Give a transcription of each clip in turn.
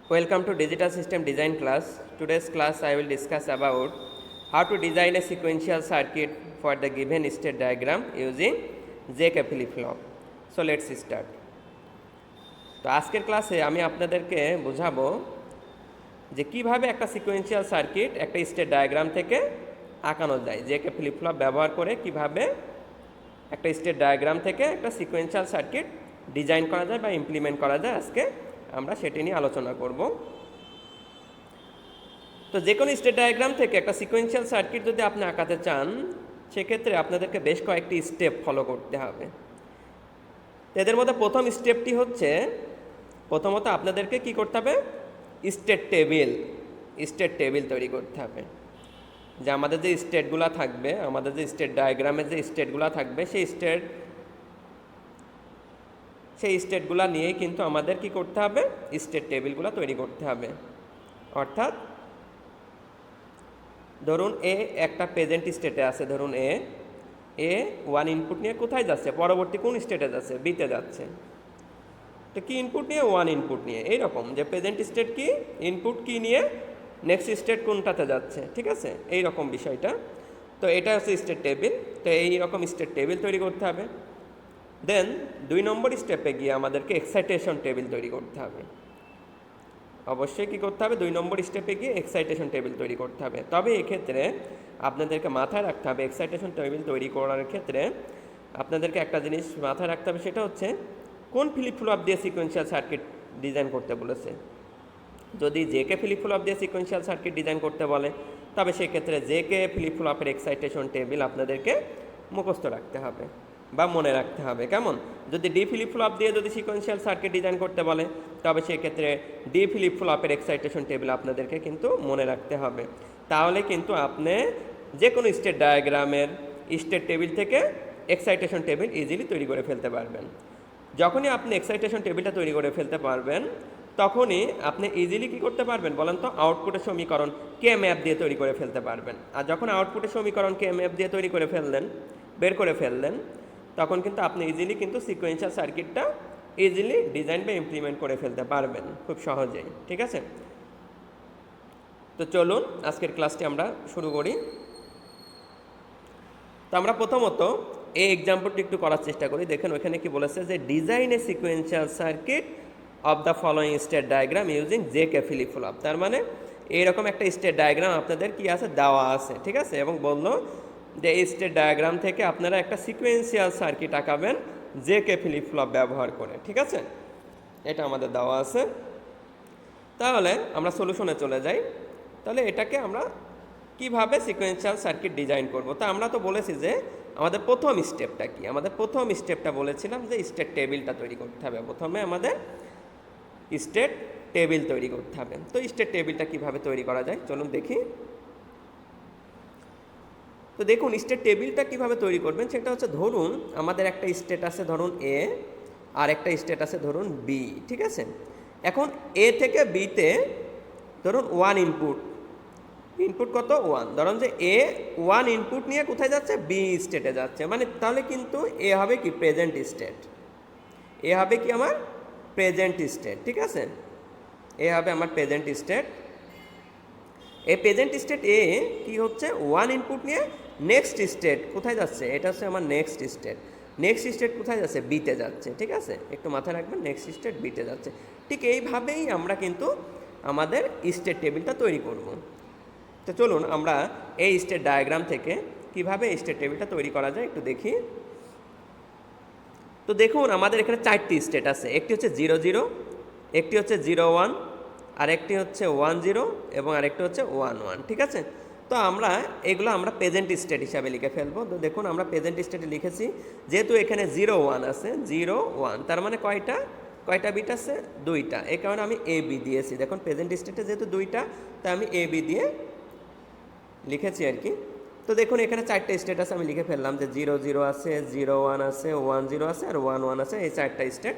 Welcome to Digital System Design class. Today's class I will discuss about how to design a sequential circuit for the given state diagram using JK flip-flop. So let's start. তো আজকের ক্লাসে আমি আপনাদেরকে বোঝাবো যে কিভাবে একটা sequential circuit একটা স্টেট ডায়াগ্রাম থেকে আঁকানো যায়। জেকে ফ্লিপ-ফ্লপ ব্যবহার করে কিভাবে একটা স্টেট ডায়াগ্রাম থেকে একটা সিকোয়েন্সিয়াল সার্কিট ডিজাইন করা যায় বা ইমপ্লিমেন্ট করা যায়, আজকে আমরা সেটি নিয়ে আলোচনা করব। তো যে কোনো স্টেট ডায়াগ্রাম থেকে একটা সিকোয়েন্সিয়াল সার্কিট যদি আপনি আঁকাতে চান, সেক্ষেত্রে আপনাদেরকে বেশ কয়েকটি স্টেপ ফলো করতে হবে। এদের মধ্যে প্রথম স্টেপটি হচ্ছে, প্রথমত আপনাদেরকে কি করতে হবে, স্টেট টেবিল তৈরি করতে হবে। যে আমাদের যে স্টেটগুলো থাকবে, আমাদের যে স্টেট ডায়াগ্রামের যে স্টেটগুলো থাকবে, সেই স্টেটগুলো নিয়েই কিন্তু আমাদের কি করতে হবে, স্টেট টেবিলগুলো তৈরি করতে হবে। অর্থাৎ ধরুন এ একটা প্রেজেন্ট স্টেটে আছে, ধরুন এ ওয়ান ইনপুট নিয়ে কোথায় যাচ্ছে, পরবর্তী কোন স্টেটে যাচ্ছে, বিতে যাচ্ছে। তো কি ইনপুট নিয়ে, ওয়ান ইনপুট নিয়ে। এইরকম যে প্রেজেন্ট স্টেট কি, ইনপুট কি নিয়ে, নেক্সট স্টেট কোনটাতে যাচ্ছে, ঠিক আছে, এই রকম বিষয়টা। তো এটা হচ্ছে স্টেট টেবিল। তো এই রকম স্টেট টেবিল তৈরি করতে হবে। দেন 2 নম্বর স্টেপে গিয়ে আমাদেরকে এক্সাইটেশন টেবিল তৈরি করতে হবে। অবশ্যই কী করতে হবে, 2 নম্বর স্টেপে গিয়ে এক্সাইটেশন টেবিল তৈরি করতে হবে। তবে এক্ষেত্রে আপনাদেরকে মাথায় রাখতে হবে, এক্সাইটেশন টেবিল তৈরি করার ক্ষেত্রে আপনাদেরকে একটা জিনিস মাথায় রাখতে হবে, সেটা হচ্ছে কোন ফ্লিপ-ফ্লপ দিয়ে সিকোয়েন্সিয়াল সার্কিট ডিজাইন করতে বলেছে। যদি জেকে ফ্লিপ-ফ্লপ দিয়ে সিকোয়েন্সিয়াল সার্কিট ডিজাইন করতে বলে, তবে সেক্ষেত্রে জেকে ফ্লিপ-ফ্লপের এক্সাইটেশন টেবিল আপনাদেরকে মুখস্থ রাখতে হবে বা মনে রাখতে হবে। কেমন? যদি ডি ফ্লিপ-ফ্লপ দিয়ে যদি সিকোয়েন্সিয়াল সার্কিট ডিজাইন করতে বলে, তবে সেক্ষেত্রে ডি ফ্লিপ-ফ্লপের এক্সাইটেশন টেবিল আপনাদেরকে কিন্তু মনে রাখতে হবে। তাহলে কিন্তু আপনি যে কোনো স্টেট ডায়াগ্রামের স্টেট টেবিল থেকে এক্সাইটেশন টেবিল ইজিলি তৈরি করে ফেলতে পারবেন। যখনই আপনি এক্সাইটেশন টেবিলটা তৈরি করে ফেলতে পারবেন, তখনই আপনি ইজিলি কী করতে পারবেন বলেন তো, আউটপুটের সমীকরণ কে ম্যাপ দিয়ে তৈরি করে ফেলতে পারবেন। আর যখন আউটপুটের সমীকরণ কে ম্যাপ দিয়ে তৈরি করে বের করে ফেললেন, তখন কিন্তু আপনি ইজিলি কিন্তু সিকোয়েন্সিয়াল সার্কিটটা ইজিলি ডিজাইন বা ইমপ্লিমেন্ট করে ফেলতে পারবেন খুব সহজেই, ঠিক আছে। তো চলুন আজকের ক্লাসটি আমরা শুরু করি। তো আমরা প্রথমত এই এক্সাম্পলটি একটু করার চেষ্টা করি। দেখেন ওখানে কি বলেছে, যে design a sequential circuit of the following state diagram using JK flip flop. তার মানে এইরকম একটা স্টেট ডায়াগ্রাম আপনাদের কি আছে, দেওয়া আছে, ঠিক আছে। এবং বললো যে এই স্টেট ডায়াগ্রাম থেকে আপনারা একটা সিকোয়েন্সিয়াল সার্কিট আঁকাবেন জেকে ফ্লিপ-ফ্লপ ব্যবহার করে, ঠিক আছে। এটা আমাদের দেওয়া আছে। তাহলে আমরা সলিউশনে চলে যাই। তাহলে এটাকে আমরা কিভাবে সিকোয়েন্সিয়াল সার্কিট ডিজাইন করব। তা আমরা তো বলেছি যে আমাদের প্রথম স্টেপটা কি, আমাদের প্রথম স্টেপটা বলেছিলাম যে স্টেট টেবিলটা তৈরি করতে হবে। প্রথমে আমাদের স্টেট টেবিল তৈরি করতে হবে। তো স্টেট টেবিলটা কিভাবে তৈরি করা যায় চলুন দেখি। তো দেখুন স্টেট টেবিলটা কিভাবে তৈরি করবেন, সেটা হচ্ছে ধরুন আমাদের একটা স্টেট আছে ধরুন এ, আর একটা স্টেট আছে ধরুন বি, ঠিক আছে। এখন এ থেকে বিতে ধরুন ওয়ান ইনপুট কত, ওয়ান। ধরুন যে এ ওয়ান ইনপুট নিয়ে কোথায় যাচ্ছে, বি স্টেটে যাচ্ছে। মানে তাহলে কিন্তু এ হবে কি, প্রেজেন্ট স্টেট। এ হবে কি আমার প্রেজেন্ট স্টেট, ঠিক আছে। এ হবে আমার প্রেজেন্ট স্টেট। এই প্রেজেন্ট স্টেট এ কি হচ্ছে, ওয়ান ইনপুট নিয়ে নেক্সট স্টেট কোথায় যাচ্ছে, এটা হচ্ছে আমার নেক্সট স্টেট কোথায় যাচ্ছে, বিতে যাচ্ছে, ঠিক আছে। একটু মাথায় রাখবেন, নেক্সট স্টেট বিতে যাচ্ছে। ঠিক এইভাবেই আমরা কিন্তু আমাদের স্টেট টেবিলটা তৈরি করব। তো চলুন আমরা এই স্টেট ডায়াগ্রাম থেকে কিভাবে স্টেট টেবিলটা তৈরি করা যায় একটু দেখি। তো দেখুন আমাদের এখানে 4টি স্টেট আছে। একটি হচ্ছে 0 0, একটি হচ্ছে 0 1, আরেকটি হচ্ছে 1 0 এবং আরেকটি হচ্ছে 1 1, ঠিক আছে। তো এগুলো আমরা প্রেজেন্ট স্টেট হিসাবে লিখে ফেলবো। তো দেখুন আমরা প্রেজেন্ট স্টেটে লিখেছি, যেহেতু এখানে 0 1 আছে, 0 1, তার মানে কয়টা বিট আছে, 2টা। এই কারণে আমি এ বি দিয়েছি। দেখুন প্রেজেন্ট স্টেটে যেহেতু 2টা, তাই আমি এ বি দিয়ে লিখেছি আর কি। তো দেখুন এখানে 4টে স্টেট আছে, আমি লিখে ফেললাম যে 0 0 আছে, 0 1 আছে, 1 0 আছে আর 1 1 আছে। এই 4টা স্টেট,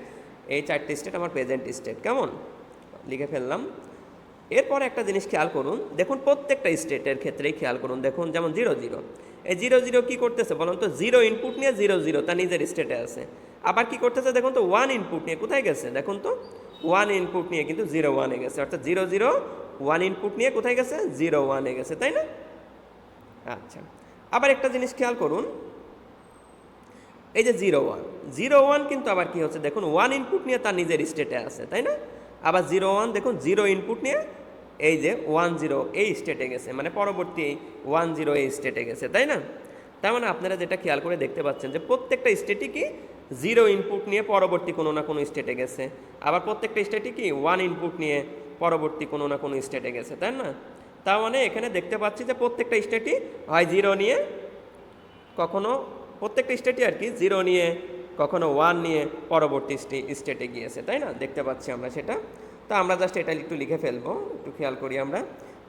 এই 4টে স্টেট আমার প্রেজেন্ট স্টেট। কেমন, লিখে ফেললাম। এরপরে একটা জিনিস খেয়াল করুন, দেখুন প্রত্যেকটা স্টেটের ক্ষেত্রেই খেয়াল করুন। দেখুন যেমন 0 0, এই 0 0 কী করতেছে বলুন তো, 0 ইনপুট নিয়ে 0 0 তার নিজের স্টেটে আছে। আবার কি করতেছে দেখুন তো, 1 ইনপুট নিয়ে কোথায় গেছে, দেখুন তো ওয়ান ইনপুট নিয়ে কিন্তু 0 1-এ গেছে, অর্থাৎ 0 0 1 ইনপুট নিয়ে কোথায় গেছে, 0 1-এ গেছে, তাই না? আচ্ছা, আবার একটা জিনিস খেয়াল করুন, এই যে 0 1 0 1 কিন্তু আবার কি হচ্ছে দেখুন, 1 ইনপুট নিয়ে তার নিজের স্টেটে আছে, তাই না? আবার 0 1 দেখুন 0 ইনপুট নিয়ে এই যে 1 0 এই স্টেটে গেছে, মানে পরবর্তী 1 0 এই স্টেটে গেছে, তাই না? তার মানে আপনারা যেটা খেয়াল করে দেখতে পাচ্ছেন যে প্রত্যেকটা স্টেটই কি 0 ইনপুট নিয়ে পরবর্তী কোনো না কোনো স্টেটে গেছে, আবার প্রত্যেকটা স্টেটই কি 1 ইনপুট নিয়ে পরবর্তী কোনো না কোনো স্টেটে গেছে, তাই না? তার মানে এখানে দেখতে পাচ্ছি যে প্রত্যেকটা স্টেটই হয় 0 নিয়ে, কখনো প্রত্যেকটা স্টেটই আর কি 0 নিয়ে, কখনো 1 নিয়ে পরবর্তী স্টেটে গিয়েছে, তাই না? দেখতে পাচ্ছি আমরা সেটা। তো আমরা জাস্ট এটা একটু লিখে ফেলবো, একটু খেয়াল করি আমরা।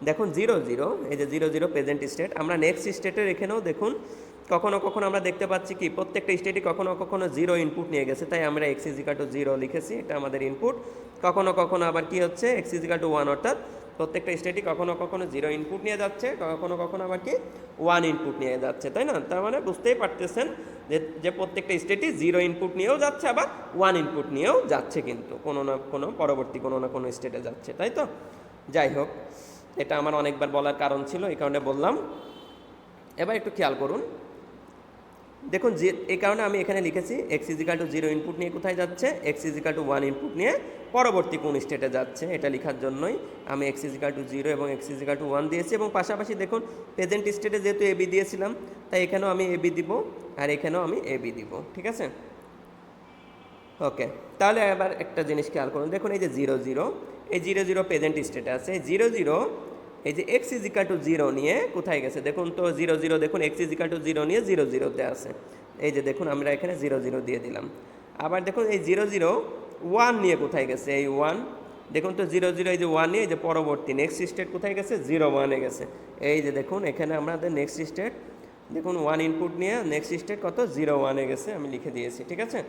দেখুন 0 0, এই যে 0 0 প্রেজেন্ট স্টেট, আমরা নেক্সট স্টেটের এখানেও দেখুন কখনো কখনো আমরা দেখতে পাচ্ছি কি প্রত্যেকটা স্টেটই কখনো কখনো 0 ইনপুট নিয়ে গেছে, তাই আমরা x = 0 লিখেছি, এটা আমাদের ইনপুট। কখনো কখনো আবার কি হচ্ছে x = 1, অর্থাৎ প্রত্যেকটা স্টেটই কখনো কখনো 0 ইনপুট নিয়ে যাচ্ছে, কখনো কখনো আবার কি 1 ইনপুট নিয়ে যাচ্ছে, তাই না? তার মানে বুঝতেই পারতেছেন যে প্রত্যেকটা স্টেটই 0 ইনপুট নিয়েও যাচ্ছে, আবার 1 ইনপুট নিয়েও যাচ্ছে, কিন্তু কোনো না কোনো পরবর্তী কোনো না কোনো স্টেটে যাচ্ছে, তাই তো? যাই হোক, এটা আমার অনেকবার বলার কারণ ছিল, এই কারণে বললাম। এবার একটু খেয়াল করুন, দেখুন যে এই কারণে আমি এখানে লিখেছি x = 0 ইনপুট নিয়ে কোথায় যাচ্ছে, x = 1 ইনপুট নিয়ে পরবর্তী কোন স্টেটে যাচ্ছে, এটা লেখার জন্যই আমি x = 0 এবং x = 1 দিয়েছি। এবং পাশাপাশি দেখুন প্রেজেন্ট স্টেটে যেহেতু ab দিয়েছিলাম, তাই এখানেও আমি ab দিব, আর এখানেও আমি ab দিব, ঠিক আছে? ওকে, তাহলে এবার একটা জিনিস খেয়াল করুন, দেখুন এই যে 0 0, এই 0 0 প্রেজেন্ট স্টেটে আছে, 0 0 এই যে x = 0 নিয়ে কোথায় গেছে দেখুন তো, 0 0 দেখুন x = 0 নিয়ে 0 0-তে আছে, এই যে দেখুন আমরা এখানে 0 0 দিয়ে দিলাম। আবার দেখুন এই 0 0 1 নিয়ে কোথায় গেছে, এই 1, দেখুন তো 0 0 এই যে 1 নিয়ে, এই যে পরবর্তী নেক্সট স্টেট কোথায় গেছে, 0 1-এ গেছে, এই যে দেখুন এখানে আমাদের নেক্সট স্টেট দেখুন 1 ইনপুট নিয়ে নেক্সট স্টেট কত, 0 1-এ গেছে, আমি লিখে দিয়েছি, ঠিক আছে?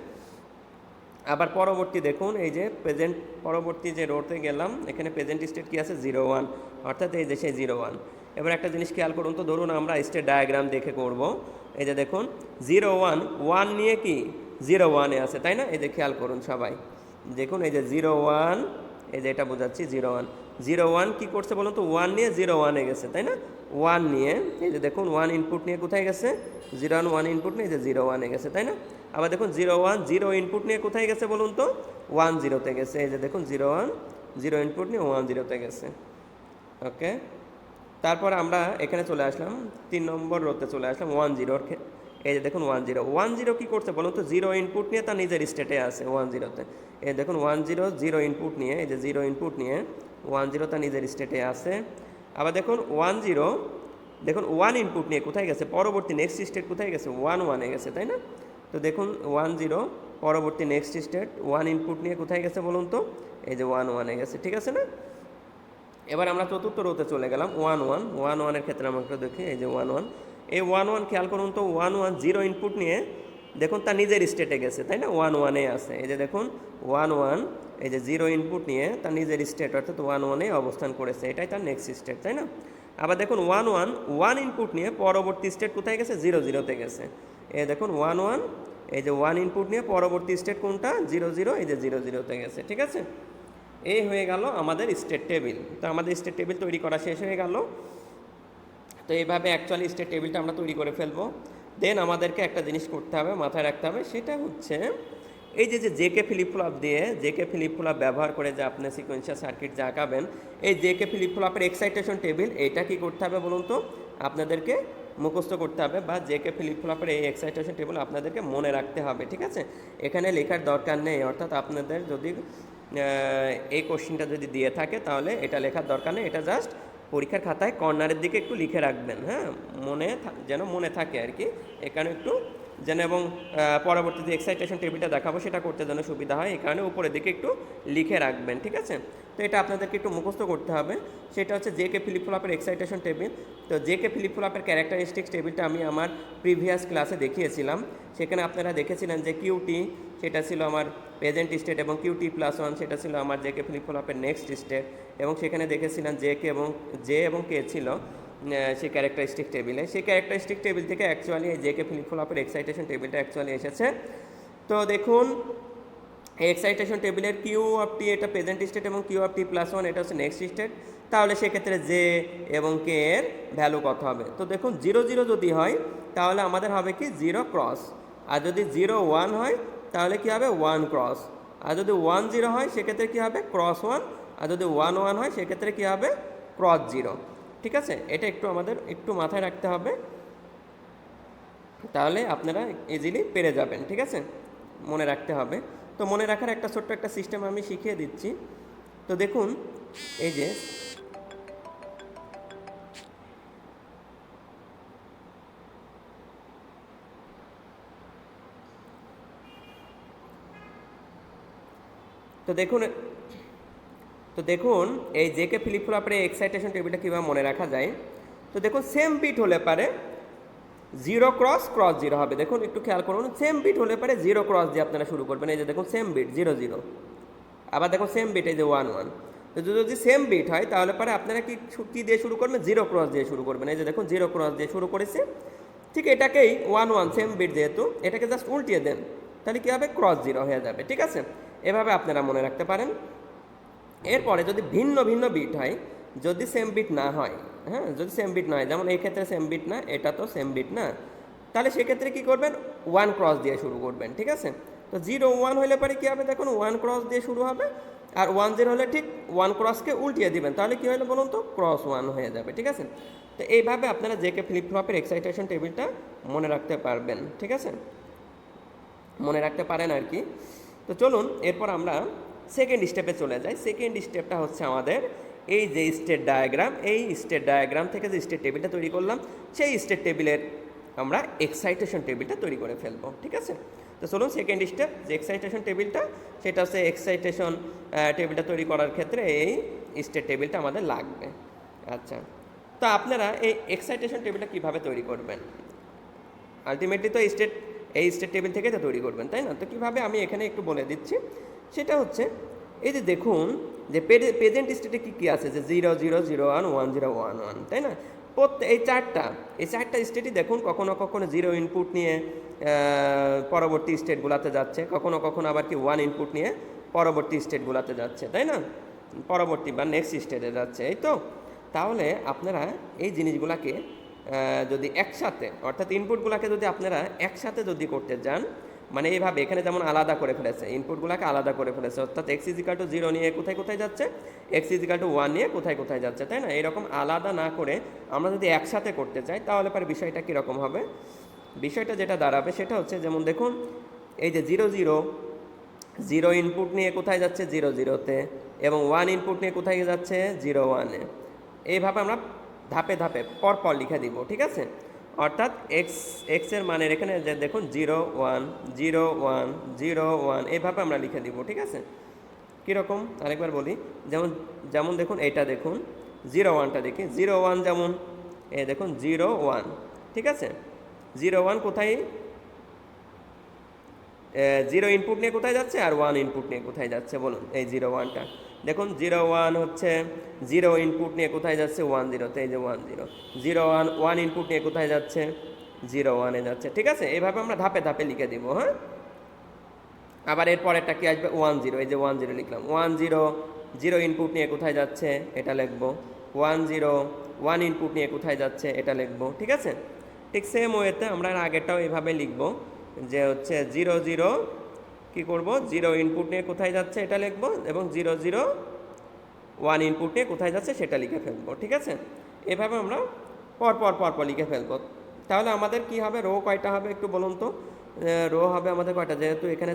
আবার পরবর্তী দেখুন এই যে প্রেজেন্ট, পরবর্তী যে রোতে গেলাম, এখানে প্রেজেন্ট স্টেট কি আছে, 0 1, অর্থাৎ এই যে সেই 0 1। এবার একটা জিনিস খেয়াল করুন তো, ধরুন আমরা স্টেট ডায়াগ্রাম দেখে করব, এই যে দেখুন 0 1 1 নিয়ে কি 0 1-এ আছে, তাই না? এই যে খেয়াল করুন সবাই, দেখুন এই যে 0 1, এই যে এটা বোঝাচ্ছি 0 1 0 1 কী করছে বলুন তো, 1 নিয়ে 0 1-এ গেছে, তাই না? 1 নিয়ে এই যে দেখুন 1 ইনপুট নিয়ে কোথায় গেছে, 0 1 1 ইনপুট নিয়ে এই যে 0 1-এ গেছে, তাই না? আবার দেখুন 0 1 0 ইনপুট নিয়ে কোথায় গেছে বলুন তো, 1 0-তে গেছে, এই যে দেখুন 0 1 0 ইনপুট নিয়ে 1 0-তে গেছে। ওকে, তারপর আমরা এখানে চলে আসলাম 3 নম্বর রোতে চলে আসলাম 1 0-র, এই যে দেখুন 1 0 1 0 কী করছে বলুন তো, 0 ইনপুট নিয়ে তার নিজের স্টেটে আছে 1 0-তে, এই দেখুন 1 0 0 ইনপুট নিয়ে, এই যে 0 ইনপুট নিয়ে 1 0 তার নিজের স্টেটে আছে। আবার দেখুন 1 0 দেখুন 1 ইনপুট নিয়ে কোথায় গেছে, পরবর্তী নেক্সট স্টেট কোথায় গেছে, 1 1-এ গেছে, তাই না? তো দেখুন 1 0 পরবর্তী নেক্সট স্টেট 1 ইনপুট নিয়ে কোথায় গেছে বলুন তো, এই যে 1 1-এ গেছে, ঠিক আছে না? এবার আমরা চতুর্থ রোতে চলে গেলাম 1 1 1 1-এর ক্ষেত্রে আমরা একটু দেখি, এই যে 1 1, এই 1 1 খেয়াল করুন তো, 1 1 0 ইনপুট নিয়ে দেখুন তার নিজের স্টেটে গেছে, তাই না? 1 1-এ আছে, এই যে দেখুন 1 1 এই যে 0 ইনপুট নিয়ে তার নিজের স্টেট অর্থাৎ 1 1-এ অবস্থান করেছে, এটাই তার নেক্সট স্টেট, তাই না? আবার দেখুন 1 1 1 ইনপুট নিয়ে পরবর্তী স্টেট কোথায় গেছে, 0 0-তে গেছে, এই দেখুন 1 1 এই যে 1 ইনপুট নিয়ে পরবর্তী স্টেট কোনটা, 0 0, এই যে 0 0-তে গেছে, ঠিক আছে? এই হয়ে গেল আমাদের স্টেট টেবিল। তো আমাদের স্টেট টেবিল তৈরি করা শেষ হয়ে গেল। তো এইভাবে অ্যাকচুয়ালি স্টেট টেবিলটা আমরা তৈরি করে ফেলবো। দেন আমাদেরকে একটা জিনিস করতে হবে, মাথায় রাখতে হবে, সেটা হচ্ছে এই যে জেকে ফ্লিপ ফ্লপ দিয়ে, জেকে ফ্লিপ ফ্লপ ব্যবহার করে যে আপনি সিকোয়েন্সিয়াল সার্কিট যে আঁকাবেন, এই জেকে ফ্লিপ ফ্লপের এক্সাইটেশন টেবিল, এইটা কি করতে হবে বলুন তো, আপনাদেরকে মুখস্থ করতে হবে, বা জেকে ফ্লিপ ফ্লপের এই এক্সাইটেশন টেবিল আপনাদেরকে মনে রাখতে হবে, ঠিক আছে? এখানে লেখার দরকার নেই, অর্থাৎ আপনাদের যদি এই কোশ্চিনটা যদি দিয়ে থাকে তাহলে এটা লেখার দরকার নেই, এটা জাস্ট পরীক্ষার খাতায় কর্নারের দিকে একটু লিখে রাখবেন, হ্যাঁ, যেন মনে থাকে আর কি, এখানে একটু যেন, এবং পরবর্তী যে এক্সাইটেশন টেবিলটা দেখাবো সেটা করতে যেন সুবিধা হয়, এই কারণে উপরের দিকে একটু লিখে রাখবেন, ঠিক আছে? তো এটা আপনাদেরকে একটু মুখস্থ করতে হবে, সেটা হচ্ছে জেকে ফ্লিপ ফ্লপের এক্সাইটেশন টেবিল। তো জেকে ফ্লিপ ফ্লপের ক্যারেক্টারিস্টিক্স টেবিলটা আমি আমার প্রিভিয়াস ক্লাসে দেখিয়েছিলাম, সেখানে আপনারা দেখেছিলেন যে কিউটি সেটা ছিল আমার প্রেজেন্ট স্টেট, এবং কিউটি প্লাস 1 সেটা ছিল আমার জেকে ফ্লিপ ফ্লপের নেক্সট স্টেট, এবং সেখানে দেখেছিলাম জে এবং কে ছিল সেই ক্যারেক্টারিস্টিক টেবিলে। সেই ক্যারেক্টারিস্টিক টেবিল থেকে অ্যাকচুয়ালি এই জেকে ফ্লিপ ফ্লপের এক্সাইটেশন টেবিলটা অ্যাকচুয়ালি এসেছে। তো দেখুন এক্সাইটেশন টেবিলের কিউ অফ টি এটা প্রেজেন্ট স্টেট এবং Q of T plus one এটা হচ্ছে নেক্সট স্টেট, তাহলে সেক্ষেত্রে জে এবং কে এর ভ্যালু কত হবে? তো দেখুন 0 0 যদি হয় তাহলে আমাদের হবে কি 0 ক্রস, আর যদি 0 1 হয় তাহলে কি হবে 1 ক্রস, আর যদি 1 0 হয় সেক্ষেত্রে কি হবে ক্রস 1, আর যদি 1 1 হয় সেক্ষেত্রে কি হবে ক্রস 0। ঠিক আছে, এটা একটু আমাদের একটু মাথায় রাখতে হবে, তাহলে আপনারা ইজিলি পেরে যাবেন। ঠিক আছে, মনে রাখতে হবে। তো মনে রাখার একটা ছোট্ট একটা সিস্টেম আমি শিখিয়ে দিচ্ছি। তো দেখুন এই যে তো দেখুন এই জেকে ফ্লিপ ফ্লপের এক্সাইটেশন টেবিলটা কীভাবে মনে রাখা যায়। তো দেখুন সেম বিট হলে পারে 0 ক্রস ক্রস 0 হবে। দেখুন একটু খেয়াল করুন, সেম বিট হলে পারে 0 ক্রস দিয়ে আপনারা শুরু করবেন। এই যে দেখুন সেম বিট 0 0, আবার দেখুন সেম বিট এই যে 1 1। তো যদি সেম বিট হয় তাহলে পরে আপনারা কি দিয়ে শুরু করবেন? 0 ক্রস দিয়ে শুরু করবেন। এই যে দেখুন 0 ক্রস দিয়ে শুরু করেছে, ঠিক এটাকেই 1 1 সেম বিট যেহেতু এটাকে জাস্ট উল্টিয়ে দেন, তাহলে কী হবে ক্রস 0 হয়ে যাবে। ঠিক আছে, এভাবে আপনারা মনে রাখতে পারেন। এরপরে যদি ভিন্ন ভিন্ন বিট হয়, যদি সেম বিট না হয়, হ্যাঁ যদি সেম বিট না হয়, যেমন এই ক্ষেত্রে সেম বিট না, এটা তো সেম বিট না, তাহলে সেক্ষেত্রে কী করবেন 1 ক্রস দিয়ে শুরু করবেন। ঠিক আছে, তো 0 1 হলে পরে কী হবে দেখুন 1 ক্রস দিয়ে শুরু হবে, আর 1 0 হলে ঠিক 1 ক্রসকে উল্টিয়ে দিবেন, তাহলে কী হলো বলুন তো ক্রস 1 হয়ে যাবে। ঠিক আছে, তো এইভাবে আপনারা জেকে ফ্লিপ ফ্লপের এক্সাইটেশন টেবিলটা মনে রাখতে পারবেন। ঠিক আছে, মনে রাখতে পারেন আর কি। তো চলুন এরপর আমরা সেকেন্ড স্টেপে চলে যাই। সেকেন্ড স্টেপটা হচ্ছে আমাদের এই যে স্টেট ডায়াগ্রাম, এই স্টেট ডায়াগ্রাম থেকে যে স্টেট টেবিলটা তৈরি করলাম, সেই স্টেট টেবিলের আমরা এক্সাইটেশন টেবিলটা তৈরি করে ফেলবো। ঠিক আছে, তো চলুন সেকেন্ড স্টেপ যে এক্সাইটেশন টেবিলটা, সেটা হচ্ছে এক্সাইটেশন টেবিলটা তৈরি করার ক্ষেত্রে এই স্টেট টেবিলটা আমাদের লাগবে। আচ্ছা, তো আপনারা এই এক্সাইটেশন টেবিলটা কীভাবে তৈরি করবেন? আলটিমেটলি তো এই স্টেট টেবিল থেকে তো তৈরি করবেন, তাই না? তো কীভাবে আমি এখানে একটু বলে দিচ্ছি। সেটা হচ্ছে এই যে দেখুন যে প্রেজেন্ট স্টেটে কী কী আছে, যে 0 0 0 1 1 0 1 1, তাই না? এই চারটা স্টেটই দেখুন কখনো কখনো 0 ইনপুট নিয়ে পরবর্তী স্টেটগুলোতে যাচ্ছে, কখনো কখনো আবার কি 1 ইনপুট নিয়ে পরবর্তী স্টেটগুলোতে যাচ্ছে, তাই না? পরবর্তী বা নেক্সট স্টেটে যাচ্ছে, এই তো। তাহলে আপনারা এই জিনিসগুলোকে যদি একসাথে, অর্থাৎ ইনপুটগুলোকে যদি আপনারা একসাথে যদি করতে যান, মানে এইভাবে এখানে যেমন আলাদা করে ফেলেছে, ইনপুটগুলোকে আলাদা করে ফেলেছে, অর্থাৎ x = 0 নিয়ে কোথায় কোথায় যাচ্ছে, x = 1 নিয়ে কোথায় কোথায় যাচ্ছে, তাই না? এরকম আলাদা না করে আমরা যদি একসাথে করতে চাই তাহলে পরে বিষয়টা কীরকম হবে? বিষয়টা যেটা দাঁড়াবে সেটা হচ্ছে, যেমন দেখুন এই যে 0 0 0 ইনপুট নিয়ে কোথায় যাচ্ছে 0 0-তে, এবং 1 ইনপুট নিয়ে কোথায় যাচ্ছে 0 1-এ। এইভাবে আমরা ধাপে ধাপে পরপর লিখে দিব। ঠিক আছে, অর্থাৎ এক্সের মানের এখানে যে দেখুন 0 1 0 1 0 1 এইভাবে আমরা লিখে দিব। ঠিক আছে, কীরকম আরেকবার বলি, যেমন দেখুন এইটা দেখুন 0 1টা দেখি, 0 1 যেমন এই দেখুন 0 1, ঠিক আছে, 0 1 কোথায় 0 ইনপুট নিয়ে কোথায় যাচ্ছে, আর 1 ইনপুট নিয়ে কোথায় যাচ্ছে বলুন? এই 0 1টা দেখুন 0 1 হচ্ছে 0 ইনপুট নিয়ে কোথায় যাচ্ছে 1 0-তে, এই যে 1 0 0 1 1 ইনপুট নিয়ে কোথায় যাচ্ছে 0 1-এ যাচ্ছে। ঠিক আছে, এইভাবে আমরা ধাপে ধাপে লিখে দিব। হ্যাঁ, আবার এরপরেরটা কি আসবে 1 0, এই যে 1 0 লিখলাম, 1 0 0 ইনপুট নিয়ে কোথায় যাচ্ছে এটা লিখবো, 1 0 1 ইনপুট নিয়ে কোথায় যাচ্ছে এটা লিখবো। ঠিক আছে, ঠিক সেম ওয়েতে আমরা আগেরটাও এভাবে লিখবো, যে হচ্ছে 0 0 কী করবো 0 ইনপুট নিয়ে কোথায় যাচ্ছে এটা লিখবো, এবং 0 0 1 ইনপুট নিয়ে কোথায় যাচ্ছে সেটা লিখে ফেলবো। ঠিক আছে, এভাবে আমরা পরপর লিখে ফেলবো। তাহলে আমাদের কি হবে, রো কয়টা হবে একটু বলুন তো? রো হবে আমাদের কয়টা, যেহেতু এখানে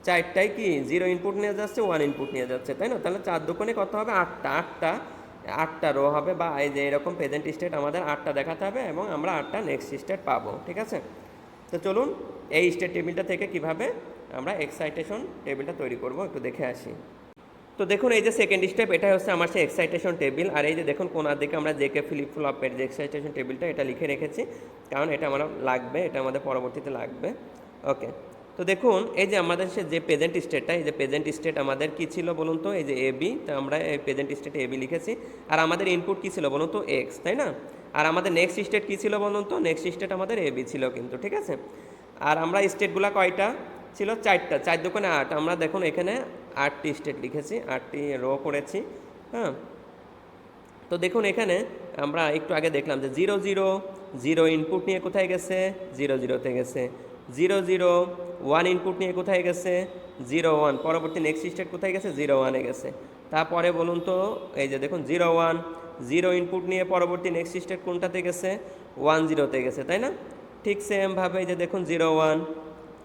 চারটায় কি 0 ইনপুট নিয়ে যাচ্ছে 1 ইনপুট নিয়ে যাচ্ছে, তাই না? তাহলে 4 দুগুণে কত হবে 8টা রো হবে, বা এই যে এরকম প্রেজেন্ট স্টেট আমাদের 8টা দেখাতে হবে, এবং আমরা 8টা নেক্সট স্টেট পাবো। ঠিক আছে, তো চলুন এই স্টেট টেবিলটা থেকে কিভাবে আমরা এক্সাইটেশন টেবিলটা তৈরি করব একটু দেখে আসি। তো দেখুন এই যে সেকেন্ড স্টেপ, এটা হচ্ছে আমার সেই এক্সাইটেশন টেবিল, আর এই যে দেখুন কোনার দিকে আমরা জেকে ফ্লিপ ফ্লপের যে এক্সাইটেশন টেবিলটা এটা লিখে রেখেছি, কারণ এটা আমার লাগবে, এটা আমাদের পরবর্তীতে লাগবে। ওকে, তো দেখুন এই যে আমাদের যে প্রেজেন্ট স্টেটটা, এই যে প্রেজেন্ট স্টেট আমাদের কী ছিল বলুন তো? এই যে এবি, তো আমরা এই প্রেজেন্ট স্টেটে এবি লিখেছি, আর আমাদের ইনপুট কী ছিল বলুন তো? এক্স, তাই না? আর আমাদের নেক্সট স্টেট কী ছিল বলুন তো? নেক্সট স্টেট আমাদের এবি ছিল কিন্তু। ঠিক আছে, আর আমরা স্টেটগুলো কয়টা? ছিল 4টা, 4 দোকানে 8, আমরা দেখুন এখানে 8টি স্টেট লিখেছি, 8টি রো করেছি। হ্যাঁ, তো দেখুন এখানে আমরা একটু আগে দেখলাম যে 0 0 0 ইনপুট নিয়ে কোথায় গেছে, 0 0তে গেছে। 0 0 1 ইনপুট নিয়ে কোথায় গেছে, 0 1, পরবর্তী নেক্সট স্টেট কোথায় গেছে, 0 1-এ গেছে। তারপরে বলুন তো, এই যে দেখুন 0 1 0 ইনপুট নিয়ে পরবর্তী নেক্সট স্টেট কোনটাতে গেছে, 1 0-তে গেছে, তাই না? ঠিক সেমভাবে এই যে দেখুন 0 1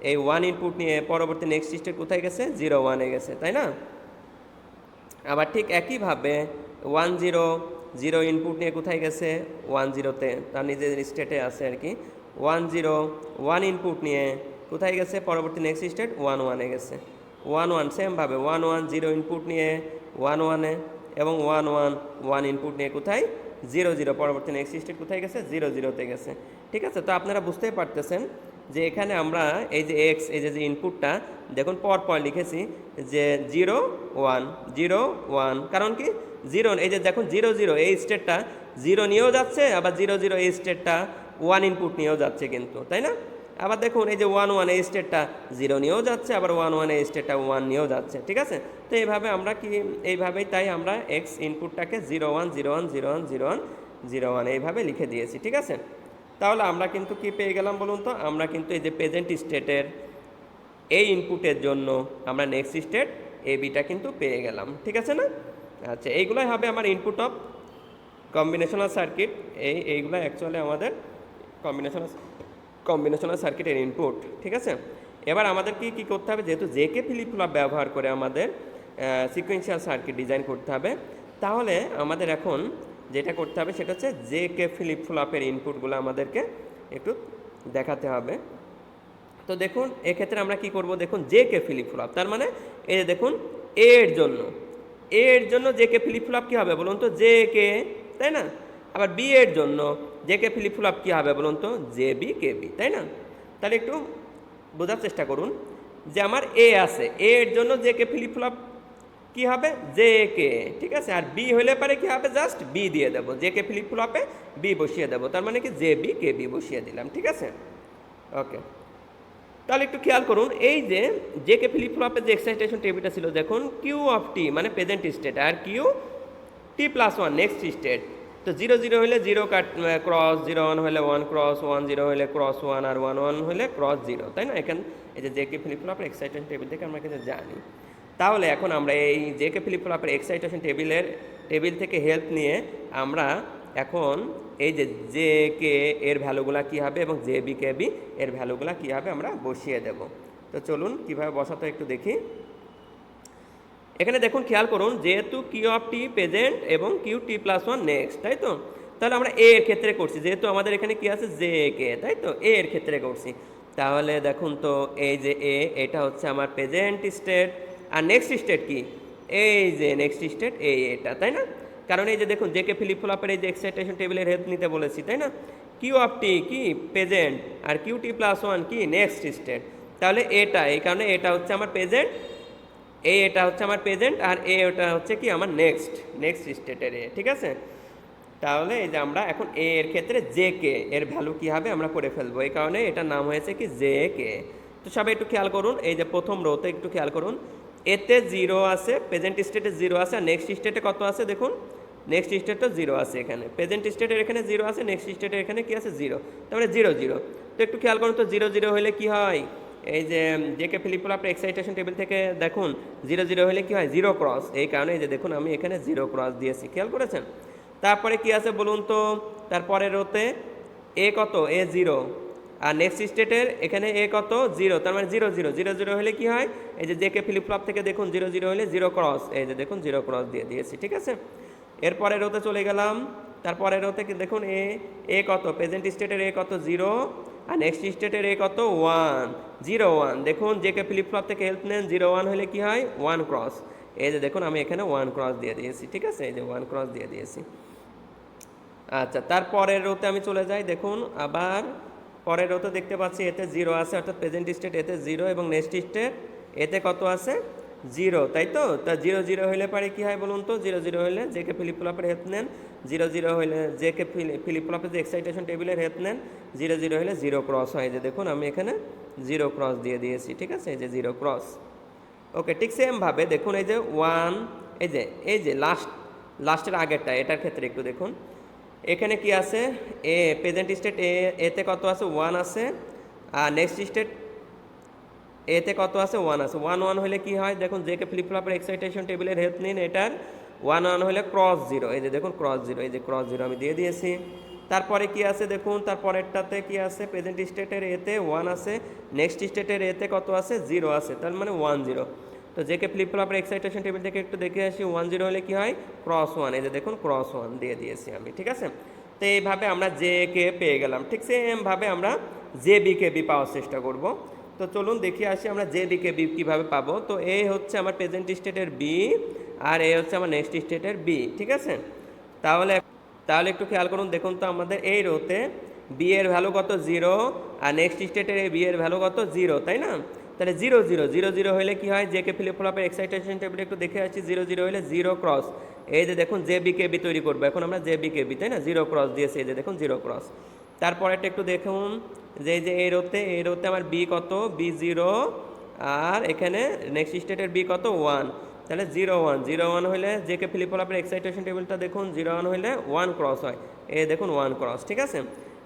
এই 1 ইনপুট নিয়ে পরবর্তী নেক্সট স্টেট কোথায় গেছে, 0 1-এ গেছে, তাই না? আবার ঠিক একইভাবে 1 0 0 ইনপুট নিয়ে কোথায় গেছে, 1 0-তে, তার নিজের স্টেটে আছে আর কি। 1 0 1 ইনপুট নিয়ে কোথায় গেছে, পরবর্তী নেক্সট স্টেট 1 1-এ গেছে। 1 1 সেমভাবে 1 1 0 ইনপুট নিয়ে 1 1-এ, এবং 1 1 1 ইনপুট নিয়ে কোথায়, 0 0, পরবর্তী নেক্সট স্টেট কোথায় গেছে, 0 0-তে গেছে। ঠিক আছে, তো আপনারা বুঝতেই পারতেছেন যে এখানে আমরা এই যে এক্স, এই যে ইনপুটটা দেখুন পর লিখেছি যে 0 1 0 1, কারণ কি 0, এই যে দেখুন 0 0 এই স্টেটটা 0 নিয়েও যাচ্ছে, আবার 0 0 এই স্টেটটা 1 ইনপুট নিয়েও যাচ্ছে কিন্তু, তাই না? আবার দেখুন এই যে 1 1 এই স্টেটটা 0 নিয়েও যাচ্ছে, আবার 1 1 এই স্টেটটা 1 নিয়েও যাচ্ছে। ঠিক আছে, তো এইভাবে আমরা কি, এইভাবেই তাই আমরা এক্স ইনপুটটাকে 0 1 0 1 0 1 0 1 0 1 এইভাবে লিখে দিয়েছি। ঠিক আছে, তাহলে আমরা কিন্তু কি পেয়ে গেলাম বলুন তো, আমরা কিন্তু এই যে প্রেজেন্ট স্টেটের এই ইনপুটের জন্য আমরা নেক্সট স্টেট এ বিটা কিন্তু পেয়ে গেলাম। ঠিক আছে না? আচ্ছা, এইগুলোই হবে আমার ইনপুট অফ কম্বিনেশনাল সার্কিট। এইগুলো অ্যাকচুয়ালি আমাদের কম্বিনেশনাল সার্কিটের ইনপুট। ঠিক আছে, এবার আমাদের কি করতে হবে, যেহেতু জেকে ফ্লিপ ফ্লপ ব্যবহার করে আমাদের সিকোয়েন্সিয়াল সার্কিট ডিজাইন করতে হবে, তাহলে আমাদের এখন যেটা করতে হবে সেটা হচ্ছে জেকে ফ্লিপ ফ্লপের ইনপুটগুলো আমাদেরকে একটু দেখাতে হবে। তো দেখুন এক্ষেত্রে আমরা কি করব, দেখুন জেকে ফ্লিপ ফ্লপ, তার মানে এই যে দেখুন এর জন্য জেকে ফ্লিপ ফ্লপ কী হবে বলুন তো, জেকে, তাই না? আবার বি এর জন্য জেকে ফ্লিপ ফ্লপ কী হবে বলুন তো, জে বি কে বি, তাই না? তাহলে একটু বোঝার চেষ্টা করুন যে আমার এ আছে, এ এর জন্য জেকে ফ্লিপ ফ্লপ কী হবে, জে কে। ঠিক আছে, আর বি হলে পারে কী হবে, জাস্ট বি দিয়ে দেবো, জেকে ফ্লিপ ফ্লপে বি বসিয়ে দেবো, তার মানে কি জে বি কে বি বসিয়ে দিলাম। ঠিক আছে, ওকে। তাহলে একটু খেয়াল করুন, এই যে জেকে ফ্লিপ ফ্লপের যে এক্সাইটেশন টেবিলটা ছিল, দেখুন কিউ অফ টি মানে প্রেজেন্ট স্টেট, আর Q T plus 1 next state. তো 0 0 হলে 0 ক্রস, 0 1 হলে 1 ক্রস, 1 0 হলে ক্রস 1, আর 1 1 হলে ক্রস 0, তাই না? এখানে এই যে জেকে ফ্লিপ ফ্লপের এক্সাইটেশন টেবিল থেকে আমরা কিন্তু জানি। তাহলে এখন আমরা এই জেকে ফ্লিপ ফ্লপের এক্সাইটেশন টেবিল থেকে হেল্প নিয়ে আমরা এখন এই যে জে কে এর ভ্যালুগুলা কী হবে এবং জে বি কে বি এর ভ্যালুগুলা কী হবে আমরা বসিয়ে দেব। তো চলুন কীভাবে বসাতে একটু দেখি। এখানে দেখুন খেয়াল করুন, যেহেতু কিউ অফ টি প্রেজেন্ট এবং কিউ টি প্লাস 1 নেক্সট, তাই তো? তাহলে আমরা এ এর ক্ষেত্রে করছি, যেহেতু আমাদের এখানে কি আছে, জে কে, তাই তো? এ এর ক্ষেত্রে করছি। তাহলে দেখুন তো এই যে এ, এটা হচ্ছে আমার প্রেজেন্ট স্টেট, আর নেক্সট স্টেট কি, এই যে নেক্সট স্টেট এটা, তাই না? কারণ এই যে দেখুন জেকে ফ্লিপ ফ্লপের এই যে এক্সাইটেশন টেবিলের হেল্প নিতে বলেছি, তাই না? কিউ অফ টি কি প্রেজেন্ট, আর কিউ টি প্লাস 1 কি নেক্সট স্টেট। তাহলে এটা, এই কারণে এটা হচ্ছে আমার প্রেজেন্ট, এটা হচ্ছে আমার প্রেজেন্ট, আর ওটা হচ্ছে কি আমার নেক্সট স্টেটের এ। ঠিক আছে, তাহলে এই যে আমরা এখন এর ক্ষেত্রে জে কে এর ভ্যালু কী হবে আমরা করে ফেলবো, এই কারণে এটার নাম হয়েছে কি জে কে। তো সবাই একটু খেয়াল করুন, এই যে প্রথম রোতে একটু খেয়াল করুন, এতে 0 আছে, প্রেজেন্ট স্টেটে 0 আছে, আর নেক্সট স্টেটে কত আছে দেখুন, নেক্সট স্টেটে 0 আছে, এখানে প্রেজেন্ট স্টেটের এখানে 0 আছে, নেক্সট স্টেটের এখানে কি আছে 0, তারপরে 0 0। তো একটু খেয়াল করুন তো 0 0 হলে কি হয়, এই যে জেকে ফ্লিপ ফ্লপের এক্সাইটেশন টেবিল থেকে দেখুন 0 0 হলে কি হয়, 0 ক্রস, এই কারণে এই যে দেখুন আমি এখানে 0 ক্রস দিয়েছি, খেয়াল করেছেন? তারপরে কি আছে বলুন তো, তারপরে রোতে এ কত, এ 0, আর নেক্সট স্টেটের এখানে এ কত 0, তার মানে 0 0 0 0 হলে কি হয়, এই যে জেকে ফ্লিপ ফ্লপ থেকে দেখুন 0 0 হলে 0 ক্রস, এই যে দেখুন 0 ক্রস দিয়ে দিয়েছি। ঠিক আছে, এরপরে রোতে চলে গেলাম, তারপরে রোতে দেখুন এ কত, প্রেজেন্ট স্টেটের এ কত 0, আর নেক্সট স্টেটের এ কত 1 0 1, দেখুন জেকে ফ্লিপ ফ্লপ থেকে হেল্প নেন, 0 1 হলে কি হয় 1 ক্রস, এই যে দেখুন আমি এখানে 1 ক্রস দিয়ে দিয়েছি। ঠিক আছে, এই যে 1 ক্রস দিয়ে দিয়েছি। আচ্ছা, তারপরের রোতে আমি চলে যাই, দেখুন আবার পরের রোতে দেখতে পাচ্ছি এতে 0 আছে, অর্থাৎ প্রেজেন্ট স্টেট এতে 0, এবং নেক্সট স্টেট এতে কত আছে জিরো, তাই তো? তা জিরো জিরো হইলে পারে কি হয় বলুন তো? জিরো জিরো হইলে যে কে ফ্লিপ ফ্লপের হেল্প নেন, জিরো জিরো হইলে যে কে ফ্লিপ ফ্লপের যে এক্সাইটেশন টেবিলের হেল্প নেন, জিরো জিরো হলে জিরো ক্রস হয়। যে দেখুন আমি এখানে জিরো ক্রস দিয়ে দিয়েছি, ঠিক আছে? এই যে জিরো ক্রস। ওকে, ঠিক সেমভাবে দেখুন এই যে ওয়ান, এই যে লাস্টের আগেরটা, এটার ক্ষেত্রে একটু দেখুন এখানে কি আছে, এ প্রেজেন্ট স্টেট এতে কত আছে, ওয়ান আছে। আর নেক্সট স্টেট এতে কত আছে, ওয়ান আছে। ওয়ান ওয়ান হলে কি হয় দেখুন, যে কে ফ্লিপ ফ্লপের এক্সাইটেশন টেবিলের হেল্প নিন, এটার ওয়ান ওয়ান হলে ক্রস জিরো। এই যে দেখুন ক্রস জিরো, এই যে ক্রস জিরো আমি দিয়ে দিয়েছি। তারপরে কি আছে দেখুন, তারপরেরটাতে কি আছে, প্রেজেন্ট স্টেটের এতে ওয়ান আছে, নেক্সট স্টেটের এতে কত আছে, জিরো আছে, তার মানে ওয়ান জিরো। তো যে কে ফ্লিপ ফ্লপের এক্সাইটেশন টেবিল থেকে একটু দেখে আসি, ওয়ান জিরো হলে কি হয়, ক্রস ওয়ান। এই যে দেখুন ক্রস ওয়ান দিয়ে দিয়েছি আমি, ঠিক আছে? তো এইভাবে আমরা জে কে পেয়ে গেলাম। ঠিক সেমভাবে আমরা জে বি কে বি পাওয়ার চেষ্টা করব। তো চলুন দেখে আসি আমরা জে বি কে বি কীভাবে পাবো। তো এ হচ্ছে আমার প্রেজেন্ট স্টেটের বি, আর এ হচ্ছে আমার নেক্সট স্টেটের বি, ঠিক আছে? তাহলে তাহলে একটু খেয়াল করুন, দেখুন তো আমাদের এই রোতে বি এর ভ্যালু কত, জিরো, আর নেক্সট স্টেটের এই বি এর ভ্যালু কত, জিরো, তাই না? তাহলে জিরো জিরো জিরো জিরো হলে কি হয়, যে কে ফ্লিপ ফ্লপের এক্সাইটেশন টেবিল একটু দেখে আসছি, জিরো জিরো হলে জিরো ক্রস। এই যে দেখুন জে বি কে বি তৈরি করবো এখন আমরা, জে বি কে বি, তাই না? জিরো ক্রস দিয়েছি, এই যে দেখুন জিরো ক্রস। তারপরেরটা একটু দেখুন, যে এই রোতে আমার বি কত, বি জিরো, আর এখানে নেক্সট স্টেটের বি কত, ওয়ান। তাহলে জিরো ওয়ান, জিরো ওয়ান হলে যে কে ফ্লিপ ফ্লপের এক্সাইটেশন টেবিলটা দেখুন, জিরো ওয়ান হলে ওয়ান ক্রস হয়। এই দেখুন ওয়ান ক্রস, ঠিক আছে?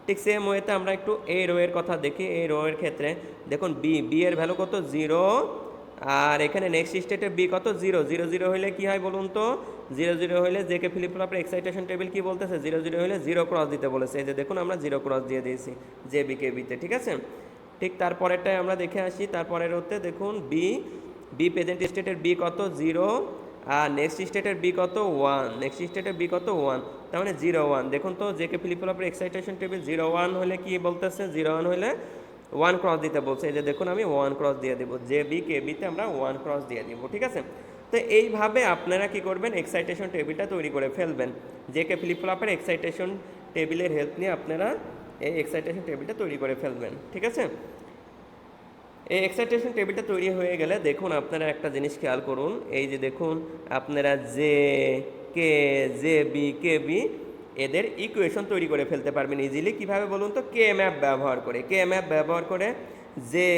ঠিক সেম ওয়েতে আমরা একটু এই রো এর কথা দেখি। এই রো এর ক্ষেত্রে দেখুন বি এর ভ্যালু কত, জিরো, আর এখানে নেক্সট স্টেটের বি কত, জিরো। জিরো জিরো হলে কি হয় বলুন তো? জিরো জিরো হলে যে কে ফ্লিপ ফ্লপের এক্সাইটেশন টেবিল কি বলতেছে, জিরো জিরো হলে জিরো ক্রস দিতে বলেছে। এই যে দেখুন আমরা জিরো ক্রস দিয়ে দিয়েছি জে বি কে বিতে, ঠিক আছে? ঠিক তারপরেরটাই আমরা দেখে আসি। তারপরের হতে দেখুন বি প্রেজেন্ট স্টেটের বি কত, জিরো, আর নেক্সট স্টেটের বি কত, ওয়ান। নেক্সট স্টেটের বি কত, ওয়ান, তার মানে জিরো ওয়ান। দেখুন তো যে কে ফ্লিপ ফ্লপের এক্সাইটেশন টেবিল জিরো ওয়ান হলে কি বলতেছে, জিরো ওয়ান হলে ওয়ান ক্রস দিতে বলছে। এই যে দেখুন আমি ওয়ান ক্রস দিয়ে দেবো, জে বি কে বিতে আমরা ওয়ান ক্রস দিয়ে দিব, ঠিক আছে? তো এইভাবে আপনারা কি করবেন, এক্সাইটেশন টেবিলটা তৈরি করে ফেলবেন। যে কে ফ্লিপ ফ্লপের এক্সাইটেশন টেবিলের হেল্প নিয়ে আপনারা এই এক্সাইটেশন টেবিলটা তৈরি করে ফেলবেন, ঠিক আছে? এই এক্সাইটেশন টেবিলটা তৈরি হয়ে গেলে দেখুন আপনারা একটা জিনিস খেয়াল করুন, এই যে দেখুন আপনারা জে বি কে বি এদের ইকুয়েশন তৈরি করে ফেলতে পারবেন ইজিলি। কিভাবে বলুন তো? কে ম্যাপ ব্যবহার করে। কে ম্যাপ ব্যবহার করে জে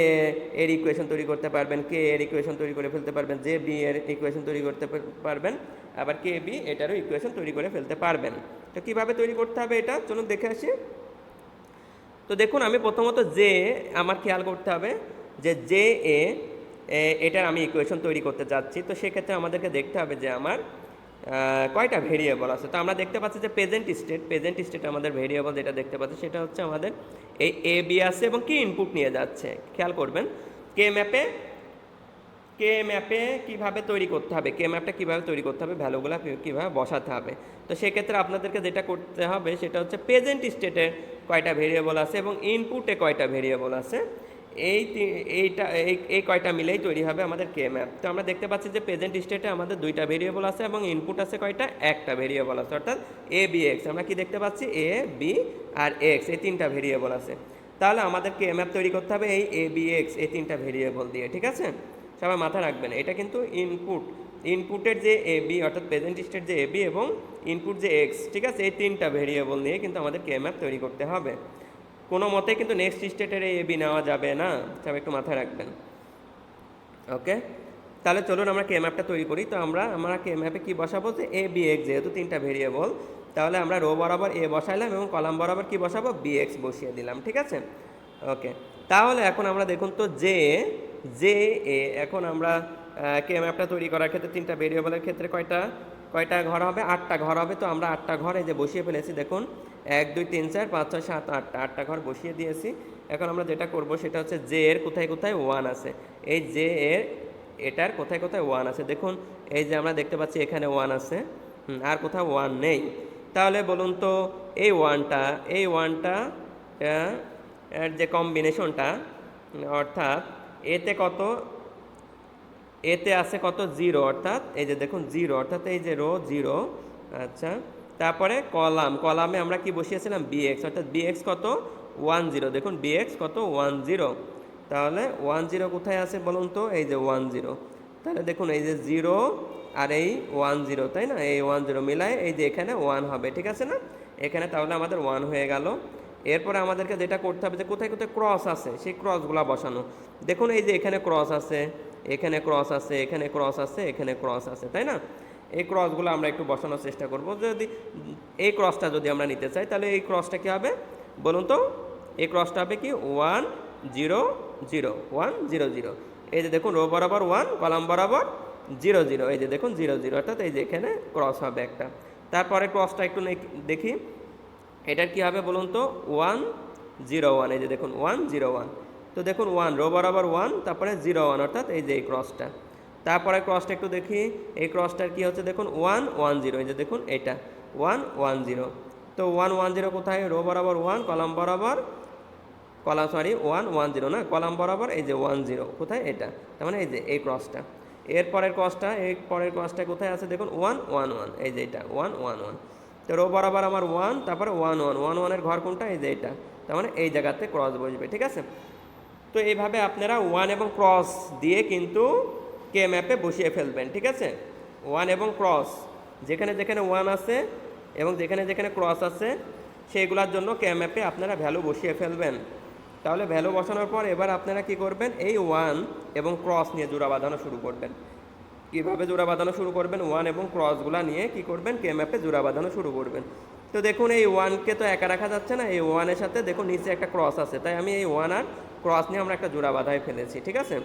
এর ইকুয়েশন তৈরি করতে পারবেন, কে এর ইকুয়েশন তৈরি করে ফেলতে পারবেন, জে বি এর ইকুয়েশন তৈরি করতে পারবেন, আবার কে বি এটারও ইকুয়েশন তৈরি করে ফেলতে পারবেন। তো কিভাবে তৈরি করতে হবে এটা চলুন দেখে আসি। তো দেখুন আমি প্রথমত আমার খেয়াল করতে হবে যে এটার আমি ইকুয়েশন তৈরি করতে যাচ্ছি। তো সেক্ষেত্রে আমাদেরকে দেখতে হবে যে আমার কয়টা ভেরিয়েবল আছে। তো আমরা দেখতে পাচ্ছি যে প্রেজেন্ট স্টেট আমাদের ভেরিয়েবল যেটা দেখতে পাচ্ছি সেটা হচ্ছে আমাদের এই এ বি আছে এবং কি ইনপুট নিয়ে যাচ্ছে। খেয়াল করবেন কে ম্যাপে কীভাবে তৈরি করতে হবে, কে ম্যাপটা কীভাবে তৈরি করতে হবে, ভ্যালুগুলো কীভাবে বসাতে হবে। তো সেক্ষেত্রে আপনাদেরকে যেটা করতে হবে সেটা হচ্ছে প্রেজেন্ট স্টেটে কয়টা ভেরিয়েবল আছে এবং ইনপুটে কয়টা ভেরিয়েবল আছে, এই কয়টা মিলেই তৈরি হবে আমাদের কে ম্যাপ। তো আমরা দেখতে পাচ্ছি যে প্রেজেন্ট স্টেটে আমাদের দুইটা ভেরিয়েবল আছে এবং ইনপুট আছে কয়টা, একটা ভেরিয়েবল আছে, অর্থাৎ এ বি এক্স। আমরা কি দেখতে পাচ্ছি, এ বি আর এক্স, এই তিনটা ভেরিয়েবল আছে। তাহলে আমাদের কে ম্যাপ তৈরি করতে হবে এই এ বি এক্স এই তিনটা ভেরিয়েবল দিয়ে, ঠিক আছে? সবাই মাথায় রাখবেন এটা কিন্তু ইনপুটের যে এ বি অর্থাৎ প্রেজেন্ট স্টেট যে এ বি এবং ইনপুট যে এক্স, ঠিক আছে? এই তিনটা ভেরিয়েবল নিয়ে কিন্তু আমাদের কে ম্যাপ তৈরি করতে হবে। কোনো মতে কিন্তু নেক্সট স্টেটের এ বি নেওয়া যাবে না, সবাই একটু মাথায় রাখবেন। ওকে, তাহলে চলুন আমরা কে ম্যাপটা তৈরি করি। তো আমরা কে ম্যাপে কী বসাবো, যে এ বি এক্স যেহেতু তিনটা ভেরিয়েবল, তাহলে আমরা রো বরাবর এ বসাইলাম এবং কলাম বরাবর কি বসাবো, বি এক্স বসিয়ে দিলাম, ঠিক আছে? ওকে, তাহলে এখন আমরা দেখুন তো যে এখন আমরা কে ম্যাপটা তৈরি করার ক্ষেত্রে তিনটা ভেরিয়েবলের ক্ষেত্রে কয়টা ঘর হবে, আটটা ঘর হবে। তো আমরা আটটা ঘর এই যে বসিয়ে ফেলেছি, দেখুন 1 2 3 4 5 6 7 আটটা ঘর বসিয়ে দিয়েছি। এখন আমরা যেটা করব সেটা হচ্ছে জে এর কোথায় কোথায় ওয়ান আছে, এই জে এর এটার কোথায় কোথায় ওয়ান আছে। দেখুন এই যে আমরা দেখতে পাচ্ছি এখানে ওয়ান আছে, আর কোথাও ওয়ান নেই। তাহলে বলুন তো এই ওয়ানটা এর যে কম্বিনেশনটা, অর্থাৎ এতে আছে কত, জিরো, অর্থাৎ এই যে দেখুন জিরো, অর্থাৎ এই যে রো জিরো। আচ্ছা, তারপরে কলামে আমরা কি বসিয়েছিলাম, বিএক্স, অর্থাৎ বিএক্স কত, 1 0। দেখুন বিএক্স কত, 1 0। তাহলে 1 0 কোথায় আছে বলুন তো, এই যে 1 0। তাহলে দেখুন এই যে 0 আর এই 1 0, তাই না? এই 1 0 মিলায় এই যে এখানে 1 হবে, ঠিক আছে না? এখানে তাহলে আমাদের 1 হয়ে গেল। এরপরে আমাদেরকে যেটা করতে হবে যে কোথায় কোথায় ক্রস আছে সেই ক্রসগুলো বসানো। দেখুন এই যে এখানে ক্রস আছে, এখানে ক্রস আছে, এখানে ক্রস আছে, এখানে ক্রস আছে, তাই না? এই ক্রসগুলো আমরা একটু বসানোর চেষ্টা করব। যদি এই ক্রসটা যদি আমরা নিতে চাই তাহলে এই ক্রসটা কী হবে বলুন তো? এই ক্রসটা হবে কি 1 0 0 1 0 0। এই যে দেখুন রো বরাবর 1, কলাম বরাবর 0 0, এই যে দেখুন 0 0, অর্থাৎ এই যে এখানে ক্রস হবে একটা। তারপরে ক্রসটা একটু দেখি এটার কি হবে বলুন তো? 1 0 1, এই যে দেখুন 1 0 1। তো দেখুন 1 রো বরাবর 1, তারপরে 0 1, অর্থাৎ এই যে এই ক্রসটা। তারপরে ক্রসটা একটু দেখি, এই ক্রসটার কি হচ্ছে দেখুন 1 1 0, এই যে দেখুন এটা 1 1 0। তো 1 1 0 কোথায়? রো বরাবর 1, কলাম বরাবর 1 1 0 না, কলাম বরাবর এই যে 1 0, কোথায়? এটা, তার মানে এই যে এই ক্রসটা। এর পরের ক্রসটা কোথায় আছে দেখুন 1 1 1, এই যে এটা 1 1 1। তো রো বরাবর আমার 1, তারপরে 1 1 1 1 এর ঘর কোনটা? এই যে এটা, তার মানে এই জায়গাতে ক্রস বসবে, ঠিক আছে? তো এইভাবে আপনারা 1 এবং ক্রস দিয়ে কিন্তু কে ম্যাপে বসিয়ে ফেলবেন, ঠিক আছে? 1 এবং ক্রস, যেখানে যেখানে 1 আছে এবং যেখানে যেখানে ক্রস আছে সেইগুলোর জন্য কে ম্যাপে আপনারা ভ্যালু বসিয়ে ফেলবেন। তাহলে ভ্যালু বসানোর পর এবার আপনারা কি করবেন? এই 1 এবং ক্রস নিয়ে জোড়া বাঁধানো শুরু করবেন। কীভাবে জোড়া বাঁধানো শুরু করবেন? 1 এবং ক্রসগুলো নিয়ে কি করবেন? কে ম্যাপে জোড়া বাঁধানো শুরু করবেন। তো দেখুন এই 1কে তো একা রাখা যাচ্ছে না, এই 1-এর সাথে দেখুন নিচে একটা ক্রস আছে, তাই আমি এই 1 আর ক্রস নিয়ে আমরা একটা জোড়া বাঁধায় ফেলেছি, ঠিক আছে?